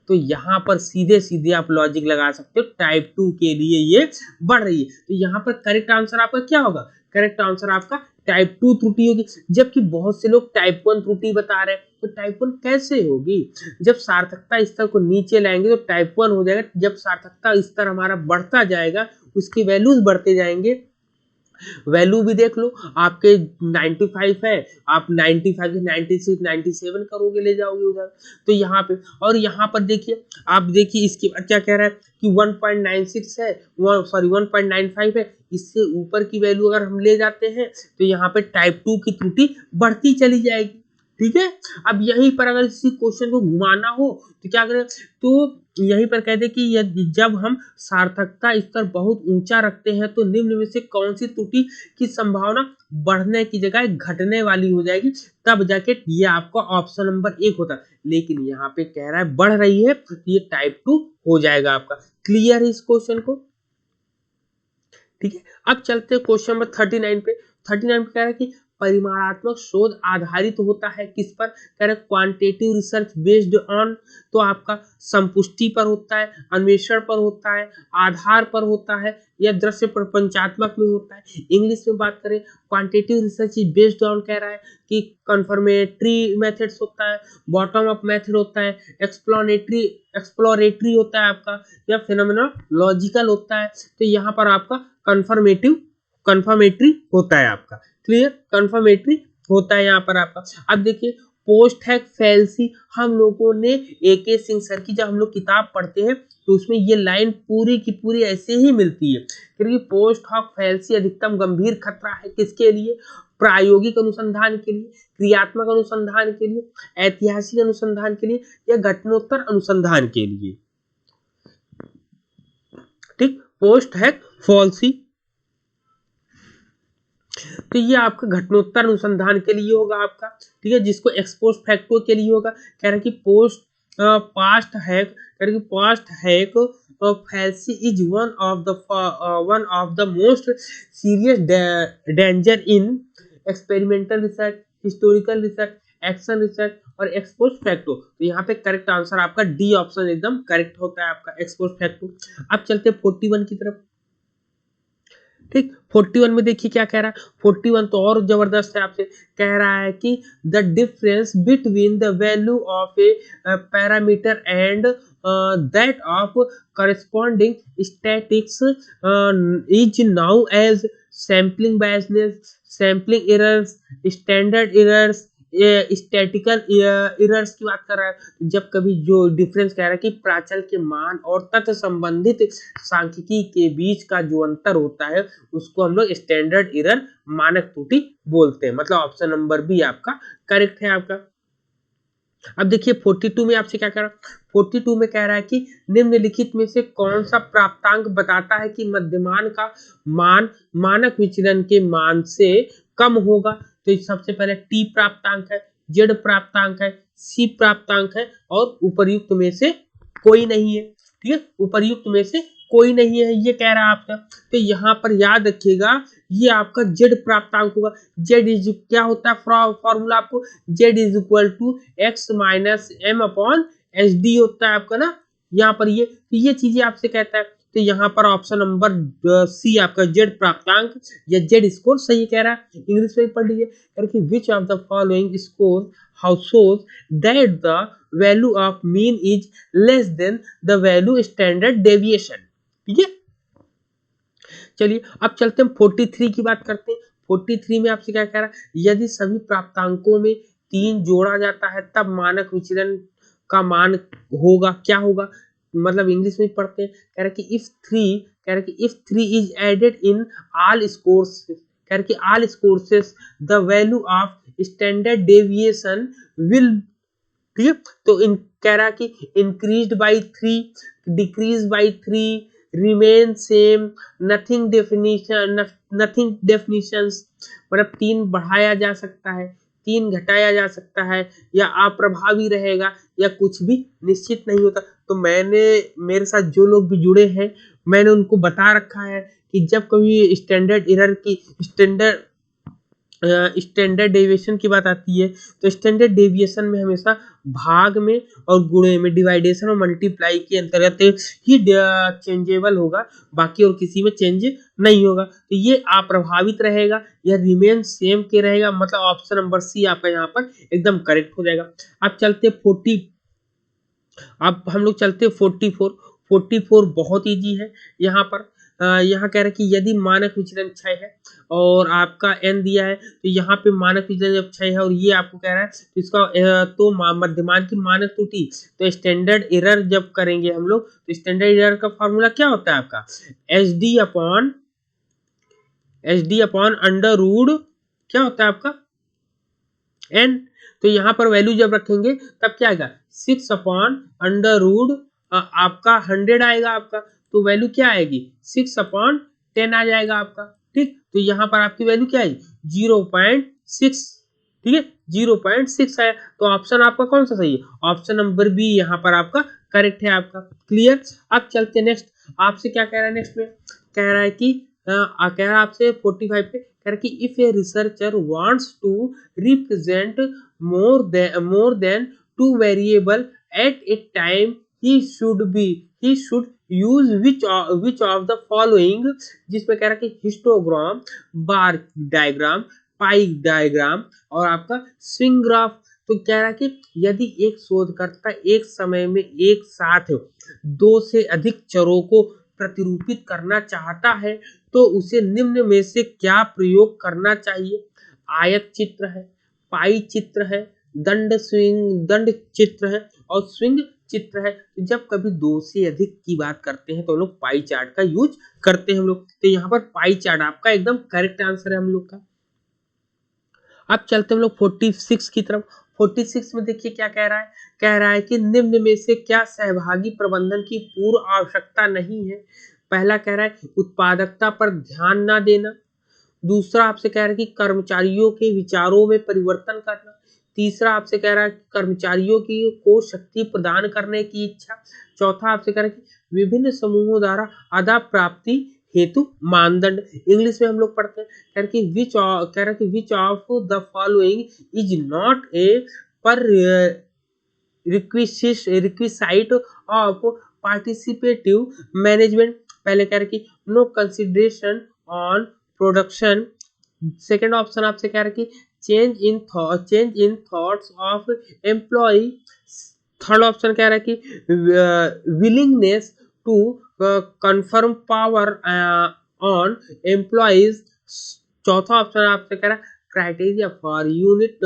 तो यहाँ पर सीधे सीधे आप लॉजिक लगा सकते हो टाइप 2 के लिए ये बढ़ रही है। तो यहाँ पर करेक्ट आंसर आपका क्या होगा, करेक्ट आंसर आपका टाइप 2 त्रुटि होगी। जबकि बहुत से लोग टाइप 1 त्रुटि बता रहे हैं, तो टाइप 1 कैसे होगी, जब सार्थकता स्तर को नीचे लाएंगे तो टाइप 1 हो जाएगा। जब सार्थकता स्तर हमारा बढ़ता जाएगा, उसकी वैल्यूज बढ़ते जाएंगे, वैल्यू भी देख लो आपके 95 है, आप 95 से 96 97 करोगे, ले जाओगे उधर। तो यहाँ पे और यहाँ पर देखिए, आप देखिए इसके बाद क्या कह रहा है कि 1.96 है, सॉरी 1.95 है, इससे ऊपर की वैल्यू अगर हम ले जाते हैं तो यहाँ पे टाइप 2 की त्रुटि बढ़ती चली जाएगी, ठीक है। अब यहीं पर अगर इसी क्वेश्चन को घुमाना हो तो क्या करें, तो यहीं पर कहते कि जब हम सार्थकता स्तर बहुत ऊंचा रखते हैं तो निम्न में से कौन सी त्रुटि की संभावना बढ़ने की जगह घटने वाली हो जाएगी, तब जाके ये आपका ऑप्शन नंबर 1 होता है। लेकिन यहाँ पे कह रहा है बढ़ रही है, तो ये टाइप 2 हो जाएगा आपका। क्लियर है इस क्वेश्चन को, ठीक है। अब चलते हैं क्वेश्चन नंबर 39 पे। 39 पे कह रहा है कि परिमाणात्मक शोध आधारित होता है किस पर, कह रहे क्वांटिटेटिव रिसर्च बेस्ड ऑन, तो आपका संपुष्टि पर होता है, अन्वेषण पर होता है, आधार पर होता है, या दृश्य प्रपंचात्मक में होता है। इंग्लिश में बात करें quantitative research is based on, कह रहा है कि कंफर्मेटरी मेथड्स होता है, बॉटम अप मेथड होता है, एक्सप्लोरेटरी होता है आपका, या फिनोमेनोलॉजिकल होता है। तो यहाँ पर आपका कंफर्मेटरी होता है आपका, क्लियर, कंफर्मेटरी होता है यहाँ पर आपका। अब देखिए पोस्ट हैक फैलेसी, हम लोगों ने AK सिंह सर की जब हम लोग किताब पढ़ते हैं तो उसमें ये लाइन पूरी की पूरी ऐसे ही मिलती है, क्योंकि पोस्ट हैक फैलेसी अधिकतम गंभीर खतरा है किसके लिए, प्रायोगिक अनुसंधान के लिए, क्रियात्मक अनुसंधान के लिए, ऐतिहासिक अनुसंधान के लिए, या घटनोत्तर अनुसंधान के लिए, ठीक। पोस्ट हैक फैलेसी तो ये आपका घटनोत्तर अनुसंधान के लिए होगा आपका, ठीक है, जिसको एक्सपोस्ट फैक्टो के लिए होगा। कह रहे कि past hack fallacy is one of the most serious danger in experimental research, historical research, action research और एक्सपोस्ट फैक्टो। तो यहाँ पे करेक्ट आंसर आपका डी ऑप्शन एकदम करेक्ट होता है आपका, एक्सपोस्ट फैक्टो। अब चलते 41 की तरफ, ठीक। 41 में देखिए क्या कह रहा है, 41 तो और जबरदस्त है आपसे, कह रहा है कि the difference between the value of a parameter and that of corresponding statistics is known as sampling biasness, sampling errors, standard errors, statistical errors की बात कर रहा है। जब कभी जो डिफरेंस कह रहा है कि प्राचल के मान और तथ्य संबंधित सांख्यिकी के बीच का जो अंतर होता है उसको हम लोग स्टैंडर्ड एरर, मानक त्रुटि बोलते हैं। मतलब ऑप्शन नंबर बी आपका करेक्ट है आपका। अब देखिए 42 में आपसे क्या कह रहा है, 42 में कह रहा है कि निम्नलिखित में से कौन सा प्राप्तांक बताता है कि मध्यमान का मान मानक विचलन के मान से कम होगा। तो सबसे पहले टी प्राप्तांक है, जेड प्राप्तांक है, सी प्राप्तांक है, और उपर्युक्त में से कोई नहीं है, ठीक है, उपर्युक्त में से कोई नहीं है ये कह रहा है आपका। तो यहाँ पर याद रखिएगा ये आपका जेड प्राप्तांक होगा। जेड इज क्या होता है फॉर्मूला आपको, Z is equal to X minus M upon H D होता है आपका ना, यहाँ पर ये चीजें आपसे कहता है। तो यहाँ पर ऑप्शन नंबर सी आपका जेड प्राप्तांक या जेड स्कोर सही कह रहा है। इंग्लिश में पढ़ लीजिए, कह रहा विच of the following score how shows that the value of mean is less than the value standard deviation। ठीक है, चलिए अब चलते हैं 43 की बात करते हैं। 43 में आपसे क्या कह रहा है, यदि सभी प्राप्तांकों में 3 जोड़ा जाता है तब मानक विचलन का मान होगा, क्या होगा, मतलब इंग्लिश में पढ़ते हैं। कह रहा कि if 3 is added in all scores, कह रहा कि all scores the value of standard deviation will, ठीक है, तो इन कह रहा कि increased by 3, decrease by 3, remain same, nothing definitions, मतलब 3 बढ़ाया जा सकता है, 3 घटाया जा सकता है, या अप्रभावी रहेगा, या कुछ भी निश्चित नहीं होता। तो मैंने, मेरे साथ जो लोग भी जुड़े हैं, मैंने उनको बता रखा है कि जब कभी स्टैंडर्ड एरर की स्टैंडर्ड डेविएशन की बात आती है तो स्टैंडर्ड डेविएशन में हमेशा भाग में और गुणे में, डिवाइडेशन और मल्टीप्लाई के अंतर्गत ही चेंजेबल होगा, बाकी और किसी में चेंज नहीं होगा। तो ये अप्रभावित रहेगा या रिमेन सेम के रहेगा, मतलब ऑप्शन नंबर सी आपका यहाँ पर एकदम करेक्ट हो जाएगा। अब चलते 40, अब हम लोग चलते 44 बहुत ईजी है। यहाँ पर यहाँ कह रहा है कि यदि मानक विचलन 6 है और आपका n दिया है, तो यहाँ पे मानक विचलन जब 6 है और ये आपको कह रहा है तो इसका तो मध्यमान की मानक त्रुटि, तो स्टैंडर्ड एरर जब करेंगे हम लोग, तो स्टैंडर्ड एरर का फॉर्मूला क्या होता है आपका, H D upon under root, क्या होता है आपका n। तो यहाँ पर वैल्यू जब रखेंगे तब क्या आएगा, 6 अपॉन अंडर रूट आपका 100 आएगा आपका, तो वैल्यू क्या आएगी 6 अपॉन 10 आ जाएगा आपका। ठीक, तो यहाँ पर आपकी वैल्यू क्या है 0.6, ठीक है 0.6 है। तो ऑप्शन आपका कौन सा सही है, ऑप्शन नंबर बी यहाँ पर आपका करेक्ट है आपका। क्लियर, अब चलते नेक्स्ट, आपसे क्या कह रहा है नेक्स्ट में, कह रहा है कि कह रहा है आपसे 45 पे, कह रहा है कि if a researcher wants to represent more than 2 variable at a time he should use which of the following, जिसमें कह रहा है कि हिस्टोग्राम, बार डायग्राम, पाई डायग्राम और आपका स्विंग ग्राफ। तो कह रहा है कि यदि एक शोधकर्ता एक समय में एक साथ 2 से अधिक चरों को प्रतिरूपित करना चाहता है तो उसे निम्न में से क्या प्रयोग करना चाहिए, आयत चित्र है, पाई चित्र है, दंड चित्र है और स्विंग चित्र है। जब कभी 2 से अधिक की बात करते हैं तो हम लोग पाई चार्ट का यूज करते हैं हम लोग, तो यहाँ पर पाई चार्ट आपका एकदम करेक्ट आंसर है हम लोग का। अब चलते हम लोग 46 की तरफ। 46 में देखिए क्या कह रहा है कि निम्न में से क्या सहभागी प्रबंधन की पूर्व आवश्यकता नहीं है। पहला कह रहा है उत्पादकता पर ध्यान ना देना, दूसरा आपसे कह रहा है कि कर्मचारियों के विचारों में परिवर्तन करना, तीसरा आपसे कह रहा है कि कर्मचारियों को शक्ति प्रदान करने की इच्छा, चौथा आपसे कह रहा है कि विभिन्न समूहों द्वारा आधा प्राप्ति हेतु मानदंड। इंग्लिश में हम लोग पढ़ते हैं, कह रहा है कि which of the following is not a पर रिक्विसाइट ऑफ पार्टिसिपेटिव मैनेजमेंट। पहले कह रहा है कि no consideration on production, second option आपसे कह रहा है कि change in thoughts of employ, third option कह रहा है कि willingness to confirm power on employees, चौथा ऑप्शन आपसे कह रहा है criteria for unit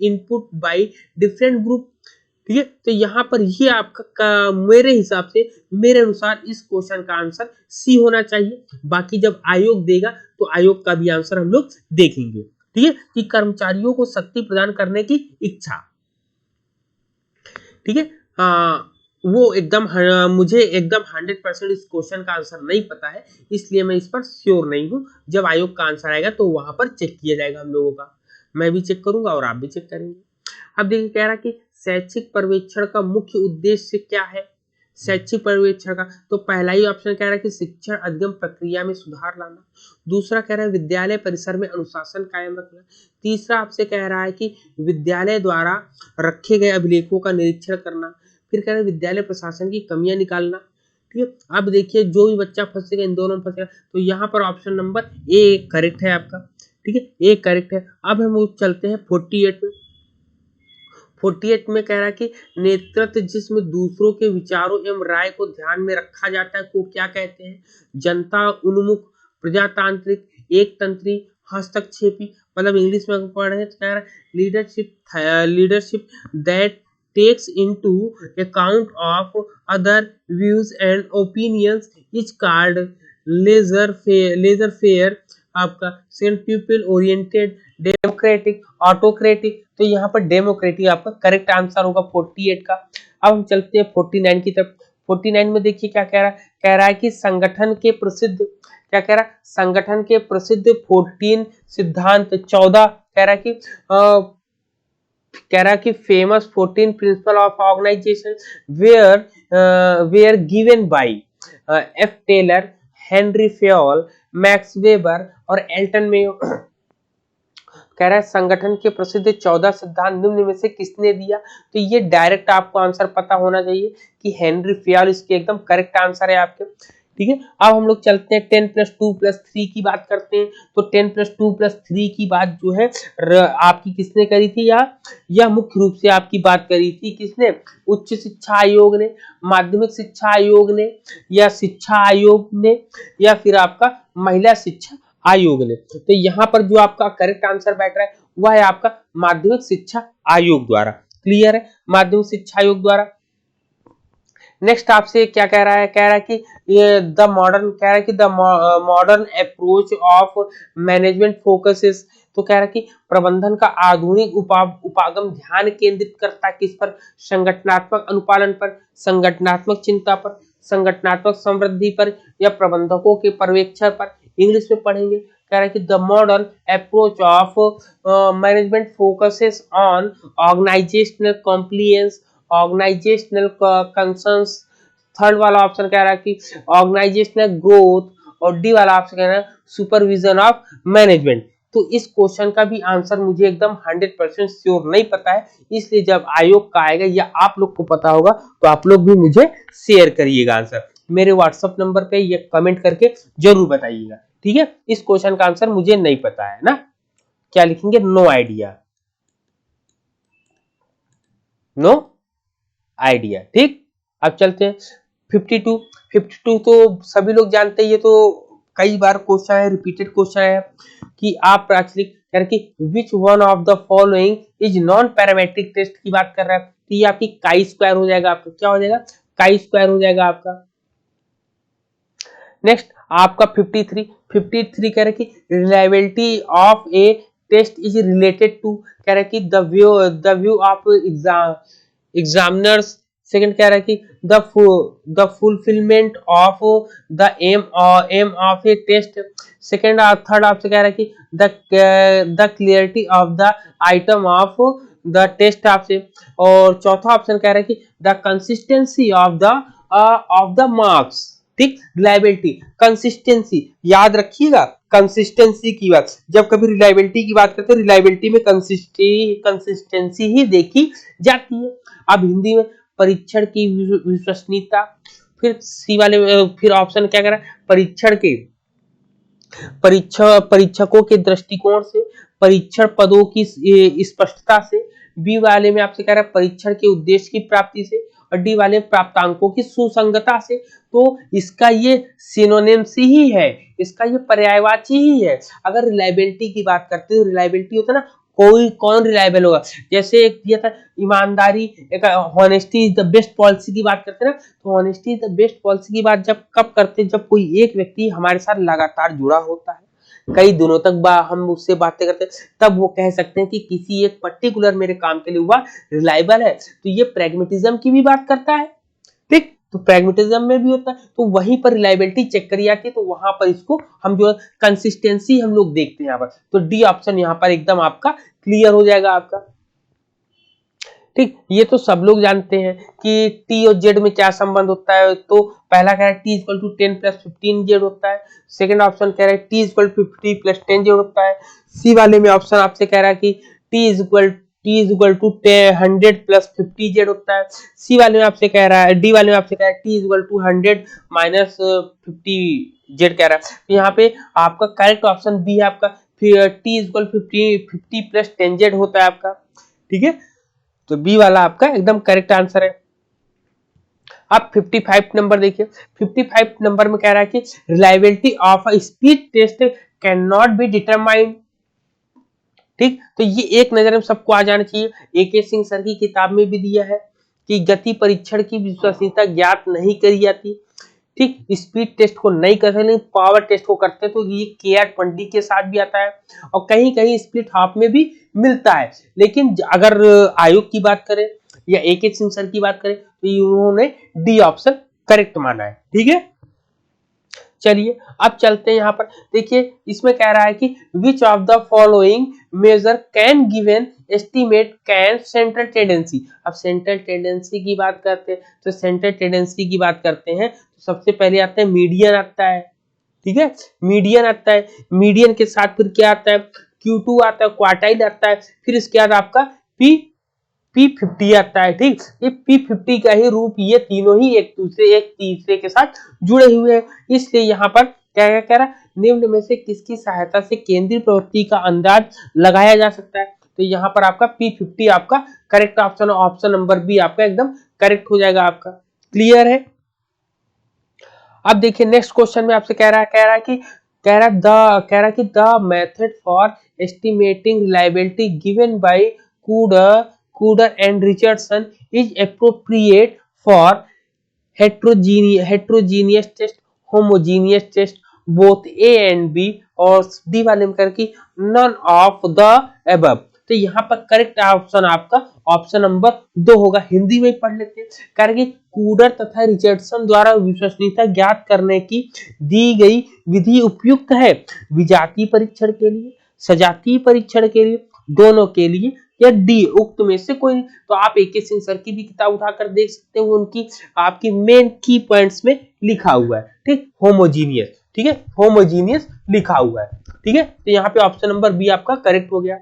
input by different group. ठीक है, तो यहाँ पर ये आपका मेरे हिसाब से, मेरे अनुसार इस क्वेश्चन का आंसर सी होना चाहिए। बाकी जब आयोग देगा तो आयोग का भी आंसर हम लोग देखेंगे। ठीक है, कि कर्मचारियों को शक्ति प्रदान करने की इच्छा, ठीक है, वो एकदम मुझे एकदम 100% इस क्वेश्चन का आंसर नहीं पता है, इसलिए मैं इस पर श्योर नहीं हूँ। जब आयोग का आंसर आएगा तो वहां पर चेक किया जाएगा हम लोगों का, मैं भी चेक करूंगा और आप भी चेक करेंगे। अब देखिए कह रहा कि शैक्षिक पर्यवेक्षण का मुख्य उद्देश्य क्या है, शैक्षिक पर्यवेक्षण का, तो पहला ही ऑप्शन कह रहा है कि शिक्षण अधिगम प्रक्रिया में सुधार लाना, दूसरा कह रहा है विद्यालय परिसर में अनुशासन कायम रखना, तीसरा आपसे कह रहा है कि विद्यालय द्वारा रखे गए अभिलेखों का निरीक्षण करना, फिर कह रहा है विद्यालय प्रशासन की कमियां निकालना, ठीक है। अब देखिए जो भी बच्चा फंसेगा इन दोनों में फंसेगा, तो यहाँ पर ऑप्शन नंबर ए करेक्ट है आपका, ठीक है, ए करेक्ट है। अब हम चलते हैं 48 में। 48 में कह रहा है कि नेतृत्व जिसमें दूसरों के विचारों एवं राय को ध्यान में रखा जाता है को क्या कहते हैं? जनता उन्मुख, प्रजातांत्रिक, एकतंत्री, हस्तक्षेपी। मतलब इंग्लिश में अगर पढ़ रहे हैं तो कह रहा है leadership that takes into account of other views and opinions is called laissez-faire आपका। Second people oriented, democratic, autocratic. तो यहाँ पर डेमोक्रेटिक आपका करेक्ट आंसर होगा 48 का। अब हम चलते हैं 49 की तरफ। 49 में देखिए क्या कह रहा है, कह रहा है कि संगठन के प्रसिद्ध, क्या कह रहा है, संगठन के प्रसिद्ध 14 सिद्धांत, 14 कह रहा है कि famous 14 principle of organisation were given by F Taylor, Henry Fayol, Max Weber और एल्टन मेयो। कह रहा है संगठन के प्रसिद्ध 14 सिद्धांत निम्न में से किसने दिया? तो ये डायरेक्ट आपको आंसर पता होना चाहिए कि हेनरी फ्योल इसके एकदम करेक्ट आंसर है आपके, ठीक है। अब हम लोग चलते हैं 10+2+3 की बात करते हैं। तो 10+2+3 की बात जो है आपकी किसने करी थी? यह मुख्य रूप से आपकी बात करी थी किसने? उच्च शिक्षा आयोग ने, माध्यमिक शिक्षा आयोग ने, या शिक्षा आयोग ने, या फिर आपका महिला शिक्षा आयोग ने। तो यहाँ पर जो आपका करेक्ट आंसर बैठ रहा है वह है आपका माध्यमिक शिक्षा आयोग द्वारा। क्लियर है? माध्यमिक शिक्षा आयोग द्वारा। नेक्स्ट आपसे क्या कह रहा है, कह रहा है कि ये द मॉडर्न, कह रहा है कि the modern approach of management focuses. तो कह रहा है कि प्रबंधन का आधुनिक उपागम ध्यान केंद्रित करता है किस पर? संगठनात्मक अनुपालन पर, संगठनात्मक चिंता पर, संगठनात्मक समृद्धि पर, या प्रबंधकों के पर्यवेक्षण पर। इंग्लिश में पढ़ेंगे। कह रहा है कि the modern approach of management focuses on organisational compliance, organisational concerns. Third वाला ऑप्शन कह रहा है कि ऑर्गेनाइजेशनल ग्रोथ, और डी वाला ऑप्शन कह रहा है सुपरविजन ऑफ मैनेजमेंट। तो इस क्वेश्चन का भी आंसर मुझे एकदम 100% श्योर नहीं पता है, इसलिए जब आयोग का आएगा या आप लोग को पता होगा तो आप लोग भी मुझे शेयर करिएगा आंसर, मेरे व्हाट्सएप नंबर पे ये कमेंट करके जरूर बताइएगा, ठीक है। इस क्वेश्चन का आंसर मुझे नहीं पता है ना, क्या लिखेंगे? नो आइडिया, नो आइडिया, ठीक। अब चलते हैं 52। 52 तो सभी लोग जानते हैं, ये तो कई बार क्वेश्चन है, रिपीटेड क्वेश्चन है कि आप प्राचलिक कह रहे कि which one of the following is non parametric test की बात कर रहा है। तो ये आपकी काई स्क्वायर हो जाएगा, आपका क्या हो जाएगा? काई स्क्वायर हो जाएगा आपका। नेक्स्ट आपका 53। 53 कह रहे कि reliability of a test is related to, कह रहे कि the view of examiners. Second कह रहा है कि the fulfilment of the aim of a test. Second third आपसे कह रहा है कि the clarity of the item of the test आपसे। और चौथा ऑप्शन कह रहा है कि the consistency of the marks, ठीक। रिलायबिलिटी, कंसिस्टेंसी, याद रखिएगा कंसिस्टेंसी की बात, जब कभी रिलायबिलिटी की बात करते हैं रिलायबिलिटी में कंसिस्टेंसी ही देखी जाती है। अब हिंदी में परीक्षण की विश्वसनीयता, फिर सी वाले फिर ऑप्शन क्या कह रहा है? परीक्षकों के दृष्टिकोण से, परीक्षण पदों की स्पष्टता से, बी वाले में आपसे कह रहा है परीक्षण के उद्देश्य की प्राप्ति से, और डी वाले प्राप्तांकों की सुसंगता से। तो इसका ये सिनोनिम्स ही है, इसका ये पर्यायवाची ही है। अगर रिलायबिलिटी की बात करते हैं, रिलायबिलिटी होता है ना, कौन रिलायबल होगा? जैसे एक दिया था ईमानदारी, एक honesty is the best policy की बात करते हैं ना, तो honesty is the best policy की बात जब कब करते हैं? जब कोई एक व्यक्ति हमारे साथ लगातार जुड़ा होता है, कई दिनों तक हम उससे बातें करते हैं, तब वो कह सकते हैं कि किसी एक पर्टिकुलर मेरे काम के लिए हुआ रिलायबल है। तो ये प्रैग्मेटिज्म की भी बात करता है, ठीक। तो प्रैग्मेटिज्म में भी होता है, तो वहीं पर रिलायबिलिटी चेक करी जाती है, तो वहां पर इसको हम जो कंसिस्टेंसी हम लोग देखते हैं यहाँ पर। तो डी ऑप्शन यहाँ पर एकदम आपका क्लियर हो जाएगा आपका, ठीक। ये तो सब लोग जानते हैं कि टी और जेड में क्या संबंध होता है। तो पहला कह रहा है टी इक्वल टू 10+15 जेड होता है। सेकंड ऑप्शन कह रहा है टी इक्वल टू 50+10 जेड होता है। सी वाले में ऑप्शन आपसे कह रहा है कि T equal T is equal to 100 plus 50z होता है। सी वाले में आपसे कह रहा है, डी वाले में आपसे कह रहा है T is equal to 100 minus 50z कह रहा है। तो यहाँ पे आपका करेक्ट ऑप्शन बी है आपका, फिर T is equal 50 plus 10z होता है आपका, ठीक है। तो बी वाला आपका एकदम करेक्ट आंसर है। अब 55 नंबर देखिए, 55 नंबर में कह रहा है कि reliability of a speed test can not be determined, ठीक। तो ये एक नजर में सबको आ जाना चाहिए, AK सिंह सर की किताब में भी दिया है कि गति परीक्षण की विश्वसनीयता ज्ञात नहीं करी जाती, ठीक। स्पीड टेस्ट को नहीं करते लेकिन पावर टेस्ट को करते हैं, तो ये KR20 के साथ भी आता है और कहीं कहीं स्प्लिट हाफ में भी मिलता है। लेकिन अगर आयोग की बात करें या AK सिंह सर की बात करें तो उन्होंने डी ऑप्शन करेक्ट माना है, ठीक है। चलिए अब चलते हैं यहाँ पर, देखिए इसमें कह रहा है कि which of the following measure can give an estimate can central tendency. अब सेंट्रल टेंडेंसी की बात करते हैं तो सेंट्रल टेंडेंसी की बात करते हैं तो सबसे पहले आता है मीडियन आता है, ठीक है। मीडियन आता है, मीडियन के साथ फिर क्या आता है, Q2 आता है, क्वार्टाइल आता है, फिर इसके बाद आपका P50 आता है, ठीक। ये P50 का ही रूप, ये तीनों ही एक तीसरे के साथ जुड़े हुए हैं। इसलिए यहाँ पर क्या क्या कह रहा है, निम्न में से किसकी सहायता से केंद्रीय प्रवृत्ति का अंदाज लगाया जा सकता है। तो यहाँ पर आपका P50 आपका correct option, option number B आपका एकदम करेक्ट हो जाएगा आपका। क्लियर है। अब देखिए नेक्स्ट क्वेश्चन में आपसे कह रहा है कि the method for estimating reliability given by Cooder and Richardson is appropriate for heterogeneous test, homogeneous test, both A and B, और डी वाले में करके none of the above। तो यहाँ पर करेक्ट ऑप्शन आपका ऑप्शन नंबर 2 होगा। हिंदी में पढ़ लेते हैं, कारण कि कूडर तथा रिचर्डसन द्वारा विश्वसनीयता ज्ञात करने की दी गई विधि उपयुक्त है विजातीय परीक्षण के लिए, सजातीय परीक्षण के लिए, दोनों के लिए, या डी उक्त में से कोई। तो आप AK सिंह सर की भी किताब उठाकर देख सकते हो, उनकी आपकी मेन की पॉइंट्स में लिखा हुआ है, ठीक। होमोजीनियस, ठीक है, होमोजीनियस लिखा हुआ है, ठीक है। तो यहाँ पे ऑप्शन नंबर बी आपका करेक्ट हो गया।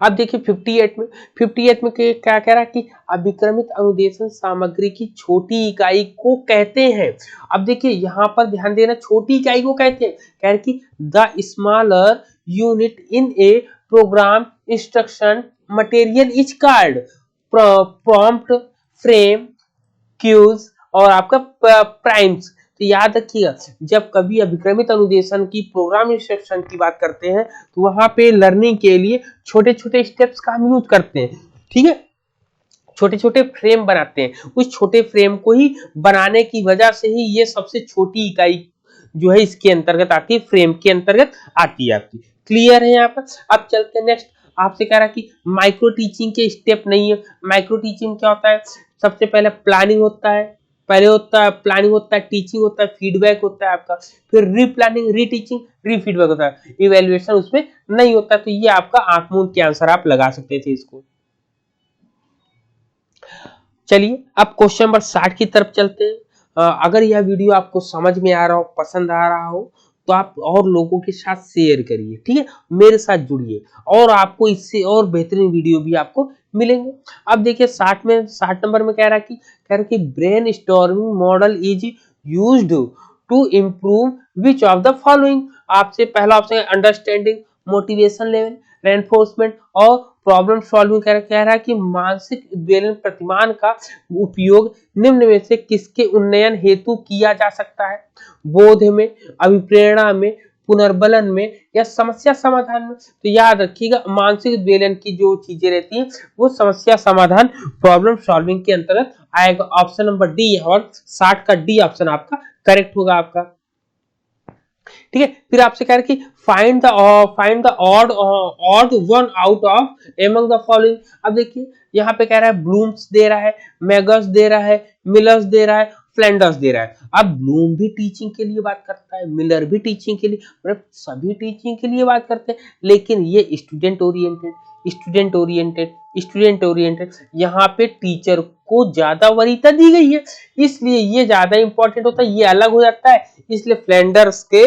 अब देखिए 58 में क्या कह रहा है कि अभिक्रमित अनुदेशन सामग्री की छोटी इकाई को कहते हैं। अब देखिए यहाँ पर ध्यान देना, छोटी इकाई को कहते हैं, कह रहे कि the smaller unit in a programme instruction material is called prompt, frame, cues और आपका प्राइम्स। तो याद रखिएगा, जब कभी अभिक्रमित अनुदेशन की प्रोग्राम इंस्ट्रक्शन की बात करते हैं तो वहां पे लर्निंग के लिए छोटे छोटे स्टेप्स का हम यूज करते हैं, ठीक है। छोटे छोटे फ्रेम बनाते हैं, उस छोटे फ्रेम को ही बनाने की वजह से ही ये सबसे छोटी इकाई जो है इसके अंतर्गत आती है, फ्रेम के अंतर्गत आती है आपकी। क्लियर है यहाँ पर। अब चलते हैं नेक्स्ट, आपसे कह रहा है कि माइक्रो टीचिंग के स्टेप नहीं है। माइक्रो टीचिंग क्या होता है, सबसे पहले प्लानिंग होता है, प्लानिंग होता है, टीचिंग होता है, फीडबैक होता है आपका, फिर रीप्लानिंग, रीटीचिंग, रीफीडबैक होता है, इवैल्यूएशन उसमें नहीं होता। तो ये आपका आंख मूंद के आंसर आप लगा सकते थे इसको। चलिए अब क्वेश्चन नंबर 60 की तरफ चलते हैं। अगर यह वीडियो आपको समझ में आ रहा हो, पसंद आ रहा हो, तो आप और लोगों के साथ शेयर करिए, ठीक है, मेरे साथ जुड़िए और आपको इससे और बेहतरीन वीडियो भी आपको मिलेंगे। अब देखिए 60 नंबर में कह रहा है कि brainstorming model is used to improve which of the following. आपसे पहला ऑप्शन है अंडरस्टैंडिंग, मोटिवेशन लेवल, रेनफोर्समेंट और प्रॉब्लम सॉल्विंग। कह रहा है कि मानसिक उद्वेलन प्रतिमान का उपयोग निम्न में से किसके उन्नयन हेतु किया जा सकता है, बोध में, अभिप्रेरणा में, पुनर्बलन में या समस्या समाधान में। तो याद रखिएगा मानसिक उद्वेलन की जो चीजें रहती हैं वो समस्या समाधान, प्रॉब्लम सॉल्विंग के अंतर्गत आएगा। ऑप्शन नंबर डी और 60 का डी ऑप्शन आपका करेक्ट होगा आपका, ठीक है। फिर आपसे कह रहे कि find the odd one out of among the following. अब देखिए यहाँ पे कह रहा है ब्लूम्स दे रहा है, मैगस दे रहा है, मिलर्स दे रहा है, फ्लैंडर्स दे रहा है। अब ब्लूम भी टीचिंग के लिए बात करता है, मिलर भी टीचिंग के लिए, मतलब सभी टीचिंग के लिए बात करते हैं, लेकिन ये स्टूडेंट ओरिएंटेड यहाँ पे टीचर को ज्यादा वरीयता दी गई है, इसलिए ये ज्यादा इंपॉर्टेंट होता है, ये अलग हो जाता है। इसलिए फ्लैंडर्स के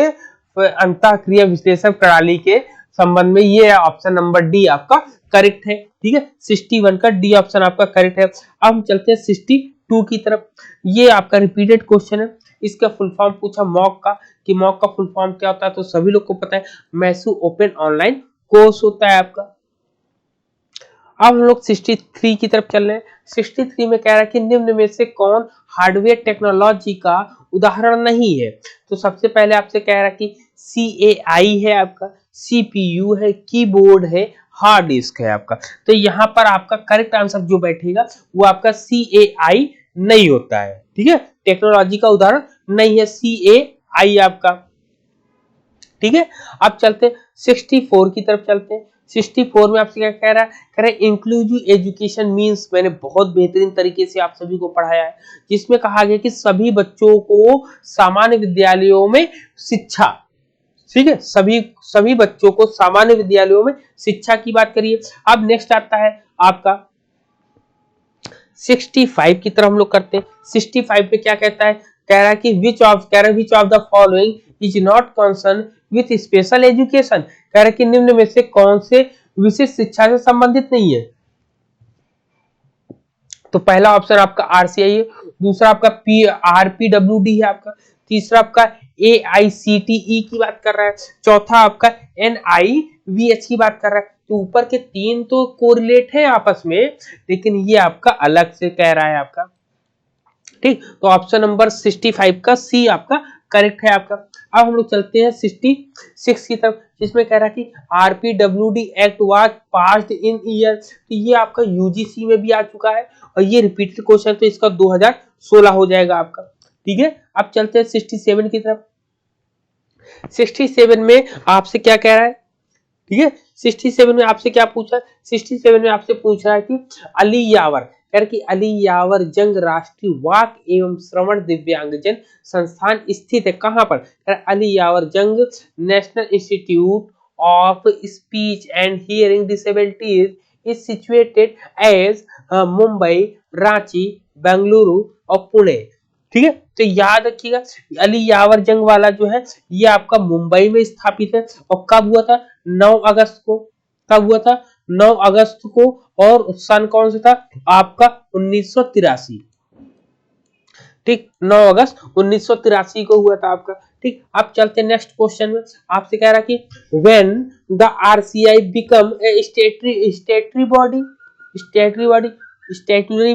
अंतःक्रिया विश्लेषण प्रणाली के संबंध में। ये ऑप्शन नंबर डी आपका करेक्ट है। ठीक है, 61 का डी ऑप्शन आपका करेक्ट है। अब हम चलते हैं 62 की तरफ। ये आपका रिपीटेड क्वेश्चन है। इसका फुल फॉर्म पूछा मॉक का, कि मॉक का फुल फॉर्म क्या होता है, तो सभी लोग को पता है, मैसू ओपन ऑनलाइन कोर्स होता है आपका। अब हम लोग 63 की तरफ चल रहे हैं। 63 में कह रहा है कि निम्न में से कौन हार्डवेयर टेक्नोलॉजी का उदाहरण नहीं है। तो सबसे पहले आपसे कह रहा है कि CAI है आपका, CPU है, कीबोर्ड है, हार्ड डिस्क है आपका। तो यहाँ पर आपका करेक्ट आंसर जो बैठेगा वो आपका CAI नहीं होता है। ठीक है, टेक्नोलॉजी का उदाहरण नहीं है CAI आपका। ठीक है, अब चलते 64 की तरफ चलते हैं। 64 में आपसे क्या कह रहा है, कह रहा है इंक्लूसिव एजुकेशन मींस, मैंने बहुत बेहतरीन तरीके से आप सभी को पढ़ाया है, जिसमें कहा गया कि सभी बच्चों को सामान्य विद्यालयों में शिक्षा। ठीक है, सभी बच्चों को सामान्य विद्यालयों में शिक्षा की बात करिए। अब नेक्स्ट आता है आपका 65 की तरफ हम लोग करते हैं। 65 पे क्या कहता है, कह रहा है कि which of the following is not concern with special education. कह रहा है कि निम्न में से कौन से विशेष शिक्षा से संबंधित नहीं है। तो पहला ऑप्शन आपका RCI है, दूसरा आपका RPWD है आपका, तीसरा आपका AICTE की बात कर रहा है, चौथा आपका NIVH की बात कर रहा है। तो ऊपर के तीन तो कोरिलेट है आपस में, लेकिन ये आपका अलग से कह रहा है आपका। ठीक, तो ऑप्शन नंबर 65 का सी आपका करेक्ट है आपका। अब हम लोग चलते हैं 66 की तरफ, जिसमें कह रहा है कि RPWD act was passed in year. तो ये आपका UGC में भी आ चुका है और ये रिपीटेड क्वेश्चन, तो इसका 2016 हो जाएगा आपका। ठीक है, अब चलते हैं 67 की तरफ। 67 में आपसे क्या कह रहा है, ठीक है, 67 में आपसे क्या पूछा, 67 में आपसे पूछ रहा है कि अली यावर, कि अली यावर जंग राष्ट्रीय वाक एवं श्रवण दिव्यांगजन संस्थान स्थित है कहां पर। Ali Yavar Jung national institute of speech and hearing disabilities is situated as Mumbai, Ranchi, Bengaluru और पुणे। ठीक है, तो याद रखिएगा अली यावर जंग वाला जो है ये आपका मुंबई में स्थापित है। और कब हुआ था, 9 अगस्त को। कब हुआ था, 9 अगस्त को। और सन कौन सा था आपका, 1983। ठीक, 9 अगस्त 1983 को हुआ था आपका। ठीक, अब चलते हैं नेक्स्ट क्वेश्चन में। आपसे कह रहा कि when the RCI become a statutory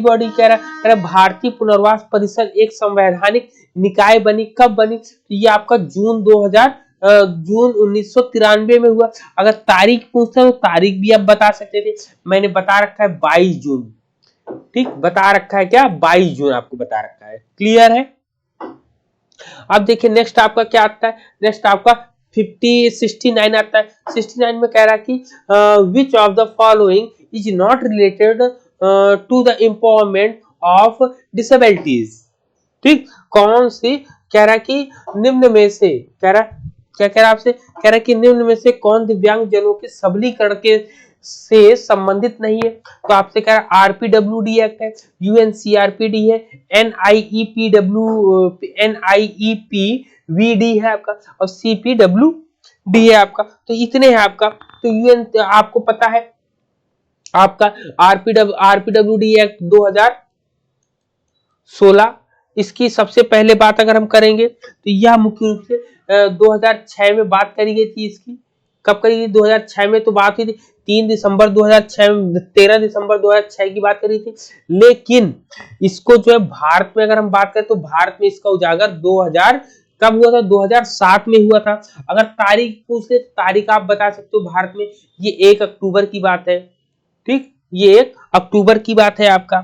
body कह रहा है भारतीय पुनर्वास परिषद एक संवैधानिक निकाय बनी। कब बनी, तो ये आपका जून 1993 में हुआ। अगर तारीख पूछता तो तारीख भी आप बता सकते थे, मैंने बता रखा है 22 जून। ठीक, बता रखा है क्या, 22 जून आपको बता रखा है। क्लियर है। अब देखिए नेक्स्ट आपका क्या आता है, नेक्स्ट आपका 69 आता है। 69 में कह रहा है कि which of the following is not related to the empowerment of disabilities. ठीक, कौन सी, कह रहा है कि निम्न में से, कह रहा क्या कह रहा है आपसे, कह रहा है कि निम्न में से कौन दिव्यांग जनों के सबलीकरण के से संबंधित नहीं है। तो आपसे कह रहा है RPWD एक्ट है, UNCRPD है, NIEPVD है आपका और CPWD है आपका। तो इतने हैं आपका। तो UN आपको पता है आपका RPWD एक्ट 2016। इसकी सबसे पहले बात अगर हम करेंगे तो यह मुख्य रूप से 2006 में बात करी गई थी। इसकी कब करी गई, 2006 में तो बात हुई थी 3 दिसंबर 2006 में, 13 दिसंबर 2006 की बात करी थी। लेकिन इसको जो है भारत में अगर हम बात करें तो भारत में इसका उजागर 2000 कब हुआ था, 2007 में हुआ था। अगर तारीख पूछ ले तो तारीख आप बता सकते हो भारत में, ये 1 अक्टूबर की बात है। ठीक, ये 1 अक्टूबर की बात है आपका।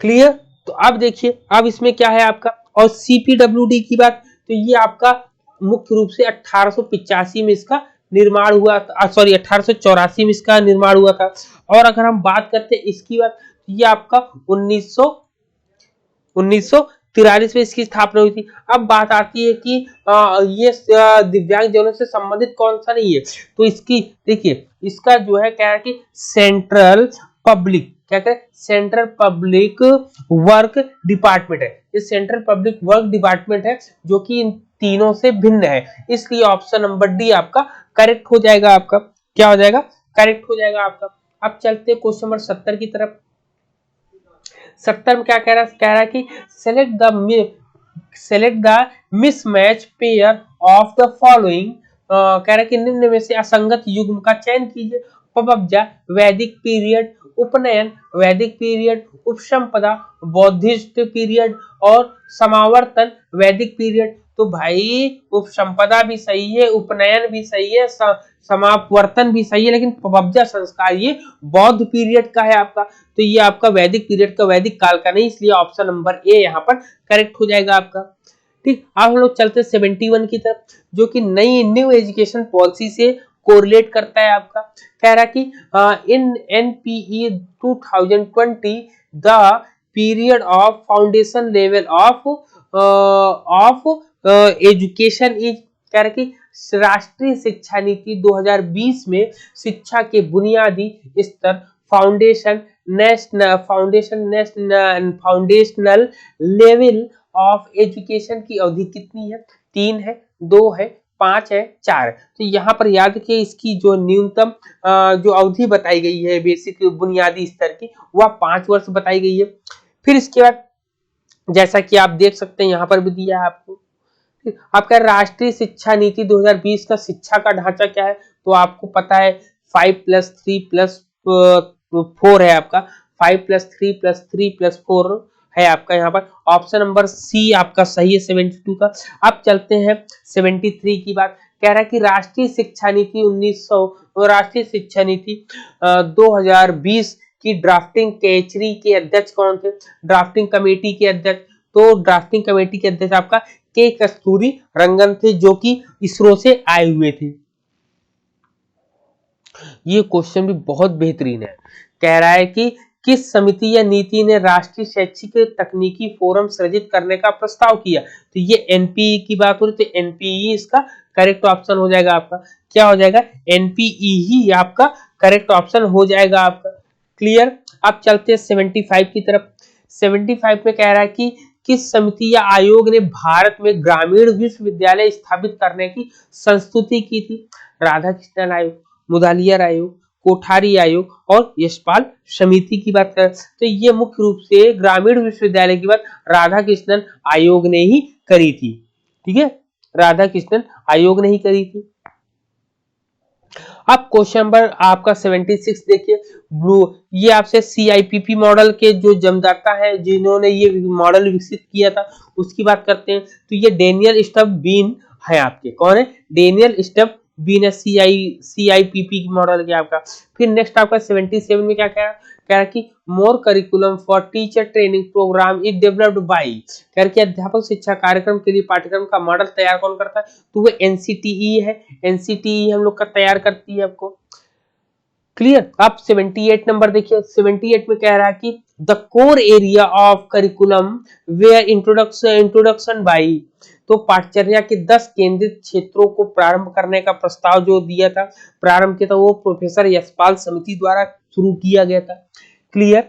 क्लियर। तो अब देखिए अब इसमें क्या है आपका, और CPWD की बात, तो ये आपका मुख्य रूप से 1885 में इसका निर्माण हुआ था, सॉरी 1884 में इसका निर्माण हुआ था। और अगर हम बात करते हैं इसकी बात, तो ये आपका 1943 में इसकी स्थापना हुई थी। अब बात आती है कि ये दिव्यांग जनों से संबंधित कौन सा नहीं है। तो इसकी देखिए इसका जो है क्या है कि सेंट्रल पब्लिक वर्क डिपार्टमेंट है, ये सेंट्रल पब्लिक वर्क डिपार्टमेंट है जो कि इन तीनों से भिन्न है, इसलिए ऑप्शन नंबर डी आपका करेक्ट हो जाएगा। आपका क्या हो जाएगा? करेक्ट हो जाएगा आपका। अब चलते हैं क्वेश्चन नंबर 70 की तरफ। 70 में क्या कह रहा है कि select the mismatch pair of the following. कह रहा है कि निम्न में से असंगत युग्म का चयन कीजिए। पपब्जा वैदिक पीरियड, उपनयन वैदिक पीरियड, उपसंपदा बौद्धिस्ट पीरियड और समावर्तन वैदिक पीरियड। तो भाई उपसंपदा भी सही है, उपनयन भी सही है, समावर्तन भी सही है, लेकिन पपब्जा संस्कार ये बौद्ध पीरियड का है आपका। तो ये आपका वैदिक पीरियड का, वैदिक काल का नहीं, इसलिए ऑप्शन नंबर ए यहाँ पर करेक्ट हो जाएगा आपका। ठीक, अब हम लोग चलते 71 की तरफ, जो कि नई न्यू एजुकेशन पॉलिसी से कोरिलेट करता है आपका। कह रहा कि in NPE 2020 the period of foundation level of education is. कह रहा कि राष्ट्रीय शिक्षा नीति 2020 में शिक्षा के बुनियादी स्तर फाउंडेशनल लेवल ऑफ एजुकेशन की अवधि कितनी है? 3 है, 2 है, 5 है, 4। तो यहाँ पर याद रखिए इसकी जो न्यूनतम जो अवधि बताई गई है बेसिक बुनियादी स्तर की, वह 5 वर्ष बताई गई है। फिर इसके बाद जैसा कि आप देख सकते हैं यहाँ पर भी दिया है आपको, आपका राष्ट्रीय शिक्षा नीति 2020 का शिक्षा का ढांचा क्या है? तो आपको पता है 5+3+4 है आपका, 5+3+3+4 है आपका। यहाँ पर ऑप्शन नंबर सी आपका सही है 72 का। अब चलते हैं 73 की बात। कह रहा है कि राष्ट्रीय शिक्षा नीति 2020 की ड्राफ्टिंग कैचरी के अध्यक्ष कौन थे? ड्राफ्टिंग कमेटी के अध्यक्ष, तो ड्राफ्टिंग कमेटी के अध्यक्ष आपका के कस्तूरी रंगन थे, जो कि इसरो से आए हुए थे। ये क्वेश्चन भी बहुत बेहतरीन है। कह रहा है कि किस समिति या नीति ने राष्ट्रीय शैक्षिक तकनीकी फोरम सृजित करने का प्रस्ताव किया? तो ये एनपीई की बात हो रही, तो एनपीई इसका करेक्ट ऑप्शन हो जाएगा आपका। क्या हो जाएगा? एनपीई ही आपका करेक्ट ऑप्शन हो जाएगा आपका। क्लियर। अब चलते हैं 75 की तरफ। 75 में कह रहा है कि किस समिति या आयोग ने भारत में ग्रामीण विश्वविद्यालय स्थापित करने की संस्तुति की थी? राधाकृष्णन आयोग, मुदालियर आयोग, कोठारी आयोग और यशपाल समिति की बात करें तो ये मुख्य रूप से ग्रामीण विश्वविद्यालय की बात राधाकृष्णन आयोग ने ही करी थी। ठीक है, राधाकृष्णन आयोग ने ही करी थी। अब क्वेश्चन नंबर आपका 76 देखिए। ये आपसे सीआईपीपी मॉडल के जो जमदाता है जिन्होंने ये मॉडल विकसित किया था उसकी बात करते हैं। तो ये डेनियल स्टफ बीन है आपके। कौन है? डेनियल स्टफ बीन है, सीआईपीपी मॉडल के आपका। फिर नेक्स्ट आपका 77 में क्या कह रहा है कि more curriculum for teacher training programme is developed by. कह रहा कि अध्यापक शिक्षा कार्यक्रम के लिए पाठ्यक्रम का मॉडल तैयार कौन करता है? तो वो एनसीटीई है। एनसीटीई हम लोग का तैयार करती है आपको। क्लियर। अब 78 नंबर देखिए। 78 में कह रहा है कि the core area of curriculum where introduction by. तो पाठचर्या के 10 केंद्रित क्षेत्रों को प्रारंभ करने का प्रस्ताव जो दिया था, प्रारंभ किया था, वो प्रोफेसर यशपाल समिति द्वारा शुरू किया गया था। क्लियर।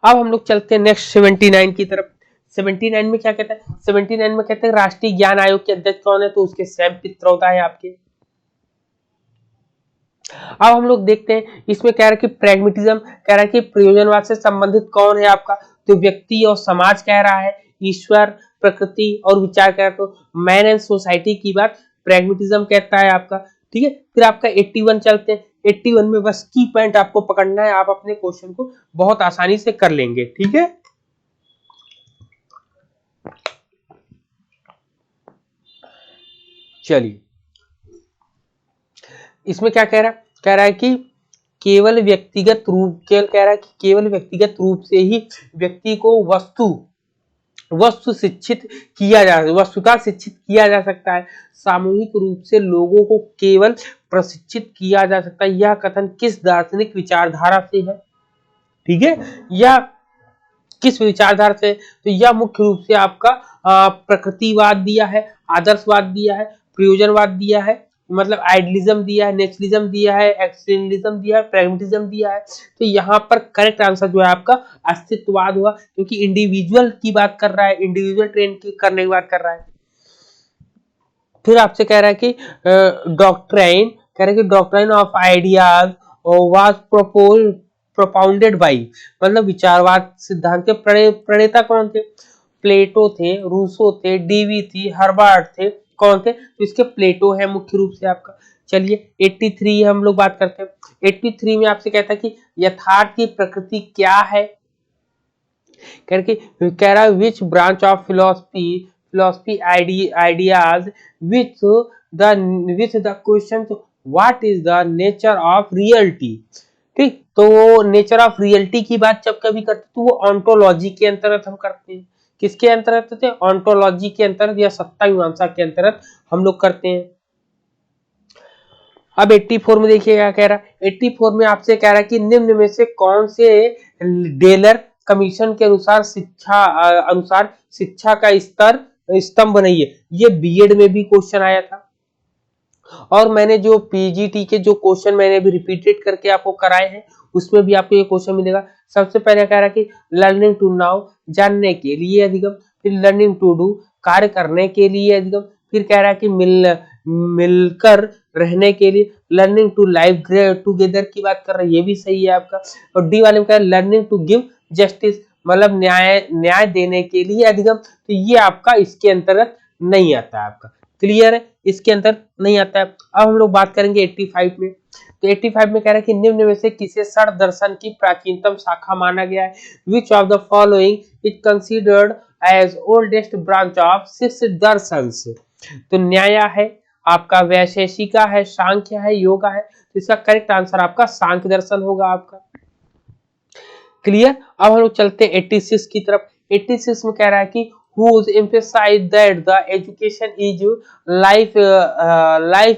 अब हम लोग चलते हैं नेक्स्ट 79 की तरफ। 79 में क्या कहता है? 79 में कहते हैं राष्ट्रीय ज्ञान आयोग के अध्यक्ष कौन है? तो उसके सैम पित्रोदा है आपके। अब हम लोग देखते हैं इसमें कह रहा है कि प्रैग्मेटिज्म, कह रहा है कि प्रयोजनवाद से संबंधित कौन है आपका? तो व्यक्ति और समाज कह रहा है, ईश्वर, प्रकृति और विचार कह रहा है। तो मैन एंड सोसाइटी की बात प्रैग्मेटिज्म कहता है आपका। ठीक है। फिर आपका 81 चलते हैं। 81 में बस की पॉइंट आपको पकड़ना है, आप अपने क्वेश्चन को बहुत आसानी से कर लेंगे। ठीक है। चलिए, इसमें क्या कह रहा है? कह रहा है कि केवल व्यक्तिगत रूप से ही व्यक्ति को वस्तुतः शिक्षित किया जा सकता है। सामूहिक रूप से लोगों को केवल प्रशिक्षित किया जा सकता है। यह कथन किस दार्शनिक विचारधारा से है? ठीक है, या किस विचारधारा से? तो यह मुख्य रूप से आपका प्रकृतिवाद दिया है, आदर्शवाद दिया है, प्रयोजनवाद दिया है, मतलब आइडियलिज्म दिया है, नेचुरलिज्म दिया है, एक्सटर्नलिज्म दिया है, प्रैग्मेटिज्म दिया है। तो यहाँ पर करेक्ट आंसर जो है आपका अस्तित्ववाद हुआ, क्योंकि इंडिविजुअल की बात कर रहा है, इंडिविजुअल ट्रेन की करने की बात कर रहा है। फिर आपसे कह रहा है कि डॉक्ट्राइन, कह रहा है कि doctrine of ideas was propounded by, मतलब विचारवाद सिद्धांत के प्रणेता कौन थे? प्लेटो थे, रूसो थे, डीवी थी, हर्बार्ट थे, कौन थे? तो इसके प्लेटो है मुख्य रूप से आपका। चलिए 83 हम लोग बात करते हैं। 83 में आपसे कहता है कि यथार्थ की प्रकृति क्या है, कह रहा है which branch of philosophy ideas which the question what is the nature of reality. ठीक, तो वो नेचर ऑफ रियलिटी की बात जब कभी करते तो वो ऑन्टोलॉजी के अंतर्गत हम करते हैं। किसके अंतर्गत करते हैं? ऑन्टोलॉजी के अंतर्गत या सत्ता मीमांसा के अंतर्गत हम लोग करते हैं। अब 84 में देखिए क्या कह रहा है। 84 में आपसे कह रहा है कि निम्न में से कौन से डेलर कमीशन के अनुसार शिक्षा का स्तर स्तंभ नहीं है। ये बीएड में भी क्वेश्चन आया था, और मैंने जो पीजीटी के जो क्वेश्चन मैंने भी रिपीटेड करके आपको कराए हैं उसमें भी आपको ये क्वेश्चन मिलेगा। सबसे पहले कह रहा है कि लर्निंग टू नाउ, जानने के लिए अधिगम, फिर लर्निंग टू डू, कार्य करने के लिए अधिगम, फिर कह रहा है कि मिलकर रहने के लिए, लर्निंग टू लाइव टुगेदर की बात कर रहे हैं, ये भी सही है आपका। और डी वाले में कह रहा है लर्निंग टू गिव जस्टिस, मतलब न्याय देने के लिए अधिगम, तो ये आपका इसके अंतर्गत नहीं आता है आपका। क्लियर है, इसके अंदर नहीं आता है। अब हम लोग बात करेंगे 85 में। तो 85 में कह रहा है कि निम्न में से किसे षड दर्शन की प्राचीनतम शाखा माना गया है? Which of the following is considered as oldest branch of six दर्शंस। तो न्याय है आपका, वैशेषिका है, सांख्य है, योगा है। तो इसका करेक्ट आंसर आपका सांख्य दर्शन होगा आपका। क्लियर। अब हम लोग चलते हैं 86 की तरफ। 86 में कह रहा है कि whose emphasize that the education is life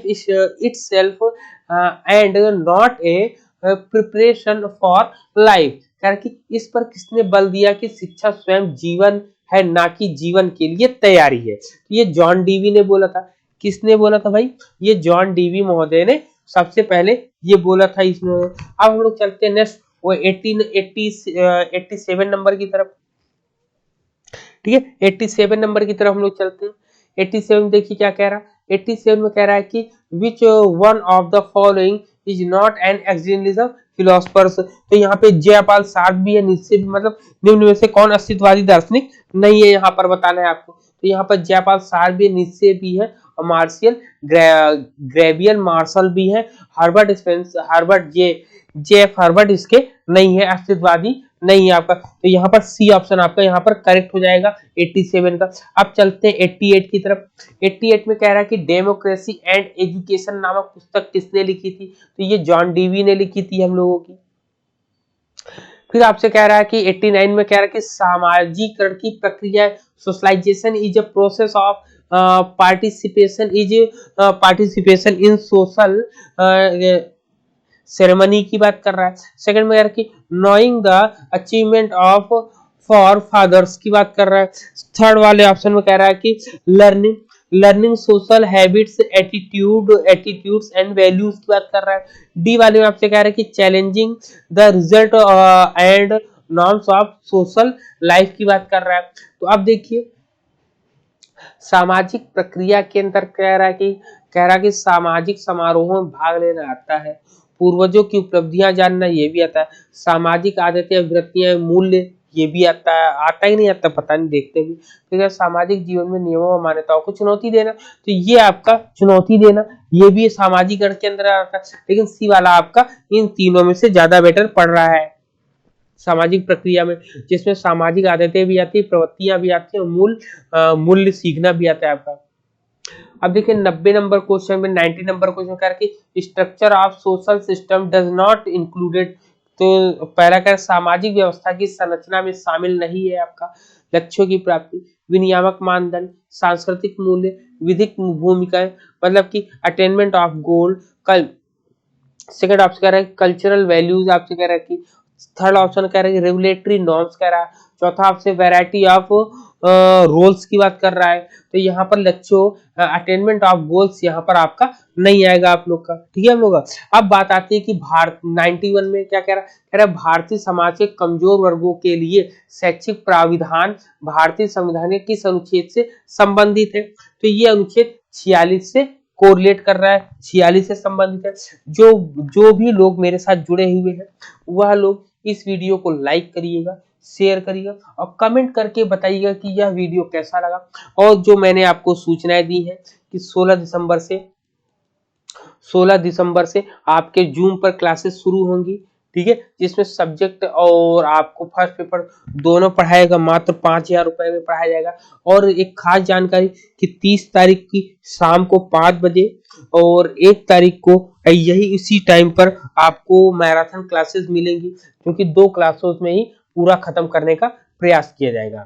is itself and not a preparation for life। कह रहा है कि इस पर किसने बल दिया कि शिक्षा स्वयं जीवन है, ना कि जीवन के लिए तैयारी है। ये जॉन डीवी ने बोला था। किसने बोला था भाई? ये जॉन डीवी महोदय ने सबसे पहले ये बोला था इसमें। अब हम लोग चलते हैं नेक्स्ट वो 87 नंबर की तरफ। ठीक है, 87 नंबर की तरफ हम लोग चलते हैं। 87 देखिए क्या कह रहा है। 87 में कह रहा है कि which one of the following is not an externalism philosophers. तो यहाँ पे जयपाल सार्क भी है, निश्चय भी, मतलब निम्न में से कौन अस्तित्ववादी दार्शनिक नहीं है, यहाँ पर बताना है आपको। तो यहाँ पर जयपाल सार्क भी, निश्चय भी है, और मार्शियल ग्रेवियल मार्शल भी है, हर्बर्ट जेफ हर्बर्ट इसके नहीं है, अस्तित्ववादी नहीं है आपका। तो यहाँ पर सी ऑप्शन आपका यहाँ पर करेक्ट हो जाएगा 87 का। अब चलते हैं 88 की तरफ। 88 में कह रहा है कि डेमोक्रेसी एंड एजुकेशन नामक पुस्तक किसने लिखी थी? तो ये जॉन डीवी ने लिखी थी हम लोगों की। फिर आपसे कह रहा है कि 89 में कह रहा है कि सामाजिकरण की प्रक्रिया, socialization is a process of participation in social ceremony की बात कर रहा है। सेकंड में कह रहा है कि knowing the achievement of forefathers की बात कर रहा है। थर्ड वाले ऑप्शन में कह रहा है कि learning social habits, attitudes and values की बात कर रहा है। डी वाले में आपसे कह रहा है कि challenging the result and norms of social life की बात कर रहा है। तो अब देखिए सामाजिक प्रक्रिया के अंदर कह रहा है कि सामाजिक समारोहों में भाग लेना आता है, पूर्वजों की उपलब्धियां जानना ये भी आता है, सामाजिक आदतें, वृत्तियां, मूल्य ये भी आता है। आता ही नहीं आता पता नहीं, देखते भी। तो सामाजिक जीवन में नियमों और मान्यताओं को चुनौती देना, तो ये आपका चुनौती देना ये भी सामाजिकरण के अंदर आता है। लेकिन सी वाला आपका इन तीनों में से ज्यादा बेटर पड़ रहा है सामाजिक प्रक्रिया में, जिसमें सामाजिक आदतें भी आती है, प्रवृत्तियां भी आती है, मूल्य सीखना भी आता है आपका। अब देखिए 90 नंबर क्वेश्चन में, 90 नंबर क्वेश्चन कह रहा है कि structure of social system does not included. तो पहला कह सामाजिक व्यवस्था की संरचना में शामिल नहीं है आपका लक्ष्यों की प्राप्ति, विनियामक मानदंड, सांस्कृतिक मूल्य, विधिक भूमिकाएं, मतलब कि अटेनमेंट ऑफ गोल। कल सेकंड ऑप्शन कह रहा है कल्चरल वैल्यूज, आपसे कह रहा है कि थर्ड ऑप्शन कह रहा है रेगुलेटरी नॉर्म्स कह रहा है। चौथा आपसे वैरायटी ऑफ रोल्स की बात कर रहा है, तो यहाँ पर लक्ष्यों अटेनमेंट ऑफ गोल्स यहाँ पर आपका नहीं आएगा आप लोग का, ठीक है हम लोग का। अब बात आती है कि भारत 91 में क्या कह रहा है, भारतीय समाज के कमजोर वर्गों के लिए शैक्षिक प्राविधान भारतीय संविधान के किस अनुच्छेद से संबंधित है, तो ये अनुच्छेद 46 से कोरिलेट कर रहा है, 46 से संबंधित है। जो भी लोग मेरे साथ जुड़े हुए हैं वह लोग इस वीडियो को लाइक करिएगा, शेयर करिएगा और कमेंट करके बताइएगा कि यह वीडियो कैसा लगा। और जो मैंने आपको सूचनाएं दी है कि 16 दिसंबर से आपके जूम पर क्लासेस शुरू होंगी, ठीक है, जिसमें सब्जेक्ट और आपको फर्स्ट पेपर दोनों पढ़ाएगा, मात्र 5,000 रुपए में पढ़ाया जाएगा। और एक खास जानकारी कि 30 तारीख की शाम को 5 बजे और 1 तारीख को यही इसी टाइम पर आपको मैराथन क्लासेस मिलेंगी, क्योंकि 2 क्लासेस में ही पूरा खत्म करने का प्रयास किया जाएगा।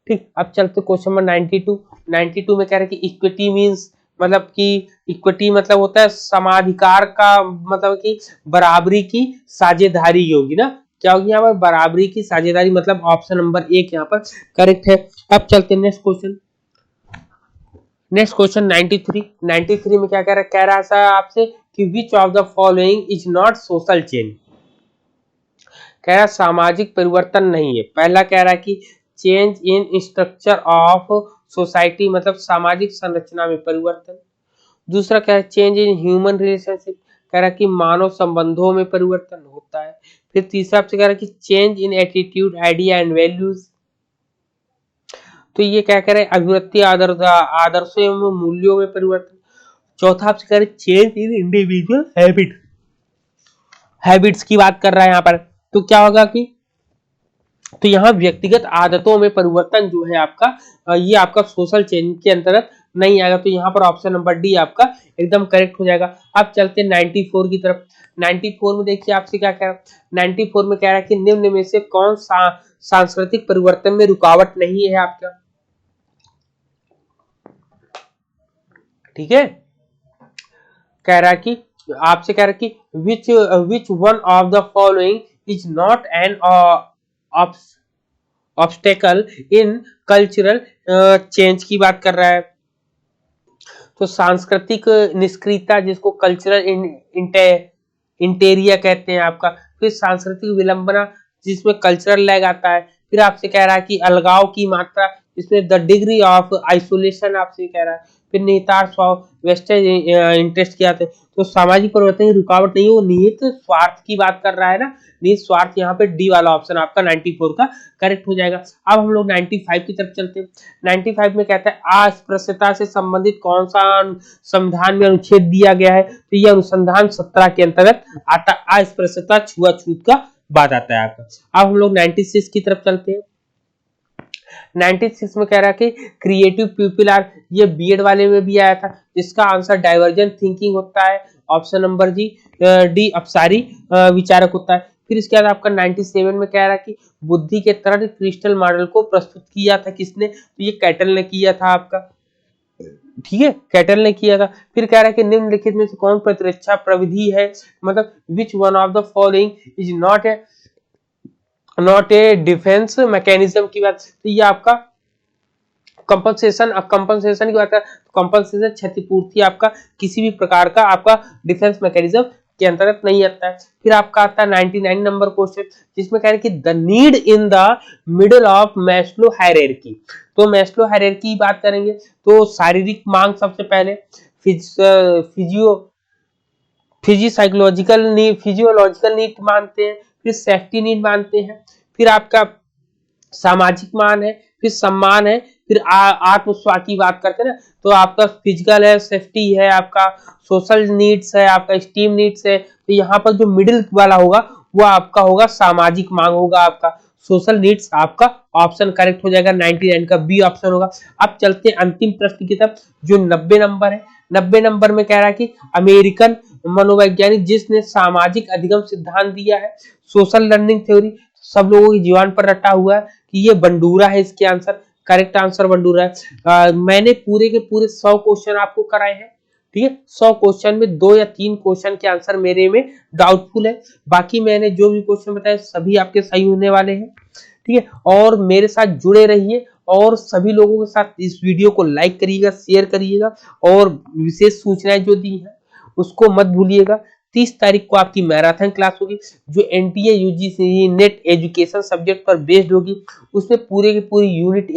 ठीक, अब चलते क्वेश्चन नंबर 92 में कह रहे हैं कि इक्विटी मींस मतलब कि इक्विटी मतलब होता है समाधिकार का, मतलब कि बराबरी की साझेदारी होगी ना, क्या होगी यहाँ पर बराबरी की साझेदारी, मतलब ऑप्शन नंबर 1 यहाँ पर करेक्ट है। अब चलते नेक्स्ट क्वेश्चन 93 में क्या कह रहा है आपसे कि which of the following is not social change, कह रहा सामाजिक परिवर्तन नहीं है। पहला कह रहा है कि change in structure of society मतलब सामाजिक संरचना में परिवर्तन। दूसरा कह रहा है चेंज इन ह्यूमन रिलेशनशिप, कह रहा है कि मानव संबंधों में परिवर्तन होता है। फिर तीसरा आपसे कह रहा है कि change in attitude idea and values, तो ये क्या कह रहे हैं अभिवृत्ति आदर्शों एवं मूल्यों में परिवर्तन। चौथा आपसे कह रहे हैं चेंज इन इंडिविजुअल हैबिट्स की बात कर रहा है यहाँ पर, तो क्या होगा कि तो यहाँ व्यक्तिगत आदतों में परिवर्तन जो है आपका ये आपका सोशल चेंज के अंतर्गत नहीं आएगा, तो यहाँ पर ऑप्शन नंबर डी आपका एकदम करेक्ट हो जाएगा। अब चलते हैं 94 की तरफ। 94 में देखिए आपसे क्या कह रहा है, 94 में कह रहा है कि निम्न में से कौन सा सांस्कृतिक परिवर्तन में रुकावट नहीं है आपका, ठीक है, कह रहा है कि आपसे कह रहा है कि which one of the following is not N obstacle in cultural change की बात कर रहा है, तो सांस्कृतिक निष्क्रियता जिसको कल्चरल इंटेरिया कहते हैं आपका, फिर सांस्कृतिक विलंबना जिसमें कल्चरल लैग आता है, फिर आपसे कह रहा है कि अलगाव की मात्रा जिसमें द डिग्री ऑफ आइसोलेशन आपसे कह रहा है, फिर निहितार्थ स्वभाव वेस्टेज इंटरेस्ट क्या थे, तो सामाजिक परिवर्तन की रुकावट नहीं है, वो निहित स्वार्थ की बात कर रहा है ना, निहित स्वार्थ, यहाँ पे डी वाला ऑप्शन आपका 94 का करेक्ट हो जाएगा। अब हम लोग 95 की तरफ चलते हैं। 95 में कहता है अस्पृश्यता से संबंधित कौन सा संविधान में अनुच्छेद दिया गया है, तो यह अनुसंधान 17 के अंतर्गत आता अस्पृश्यता छुआछूत का बात आता है आपका। अब हम लोग 96 की तरफ चलते हैं। 96 में कह रहा है कि क्रिएटिव पीपल आर, ये बीएड वाले में भी आया था, जिसका आंसर डाइवर्जेंट थिंकिंग होता है, ऑप्शन नंबर डी अपसारी विचारक होता है। फिर इसके बाद आपका 97 में कह रहा है कि बुद्धि के तरल क्रिस्टल मॉडल को प्रस्तुत किया था किसने, तो ये कैटल ने किया था आपका, ठीक है, कैटल ने किया था। फिर कह रहा है कि निम्नलिखित में से कौन प्रतिरक्षा प्रविधि है, मतलब विच one of the following is not a defence mechanism की बात, तो ये आपका कंपनसेशन की बात है, कंपनसेशन क्षतिपूर्ति आपका किसी भी प्रकार का आपका डिफेंस मैकेनिज्म के अंतर्गत नहीं आता है। फिर आपका आता है 99 नंबर क्वेश्चन, जिसमें कह रहे हैं कि the need in the middle of Maslow hierarchy, तो मैस्लो हायरार्की की बात करेंगे तो शारीरिक मांग सबसे पहले, फिजियोलॉजिकल नीड मानते हैं, फिर सेफ्टी नीड मानते हैं, फिर आपका सामाजिक मान है, फिर सम्मान है, फिर आत्मस्वा की बात करते हैं ना, तो आपका फिजिकल है, सेफ्टी है, आपका सोशल नीड्स है, आपका स्टीम नीड्स है, तो यहाँ पर जो मिडिल वाला होगा वो आपका होगा सामाजिक मांग होगा, आपका सोशल नीड्स आपका ऑप्शन करेक्ट हो जाएगा, 99 का बी ऑप्शन होगा। अब चलते हैं अंतिम प्रश्न की तरफ जो 90 नंबर है। 90 नंबर में कह रहा है कि अमेरिकन मनोवैज्ञानिक जिसने सामाजिक अधिगम सिद्धांत दिया है, सोशल लर्निंग थ्योरी, सब लोगों की जीवन पर रटा हुआ है कि ये बंडूरा है, इसके आंसर करेक्ट आंसर बंडूरा है। मैंने पूरे के पूरे 100 क्वेश्चन आपको कराए हैं, ठीक है, 100 क्वेश्चन में 2 या 3 क्वेश्चन के आंसर मेरे में डाउटफुल है, बाकी मैंने जो भी क्वेश्चन बताए सभी आपके सही होने वाले हैं, ठीक है, और मेरे साथ जुड़े रहिए और सभी लोगों के साथ इस वीडियो को लाइक करिएगा, शेयर करिएगा और विशेष सूचनाएं जो दी हैं उसको मत भूलिएगा। 30 तारीख को आपकी मैराथन क्लास होगी जो NTA UGC net education subject पर बेस्ड होगी। उसमें पूरे की पूरी यूनिट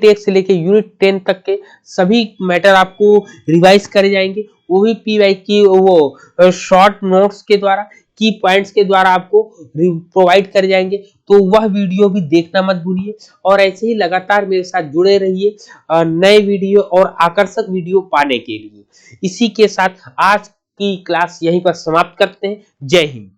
1 से लेके यूनिट 10 तक के सभी मैटर आपको रिवाइज करे जाएंगे, वो भी पीवाई की वो शॉर्ट नोट्स के द्वारा, की पॉइंट्स के द्वारा आपको प्रोवाइड कर जाएंगे। तो वह वीडियो भी देखना मत भूलिए और ऐसे ही लगातार मेरे साथ जुड़े रहिए नए वीडियो और आकर्षक वीडियो पाने के लिए। इसी के साथ आज की क्लास यहीं पर समाप्त करते हैं। जय हिंद।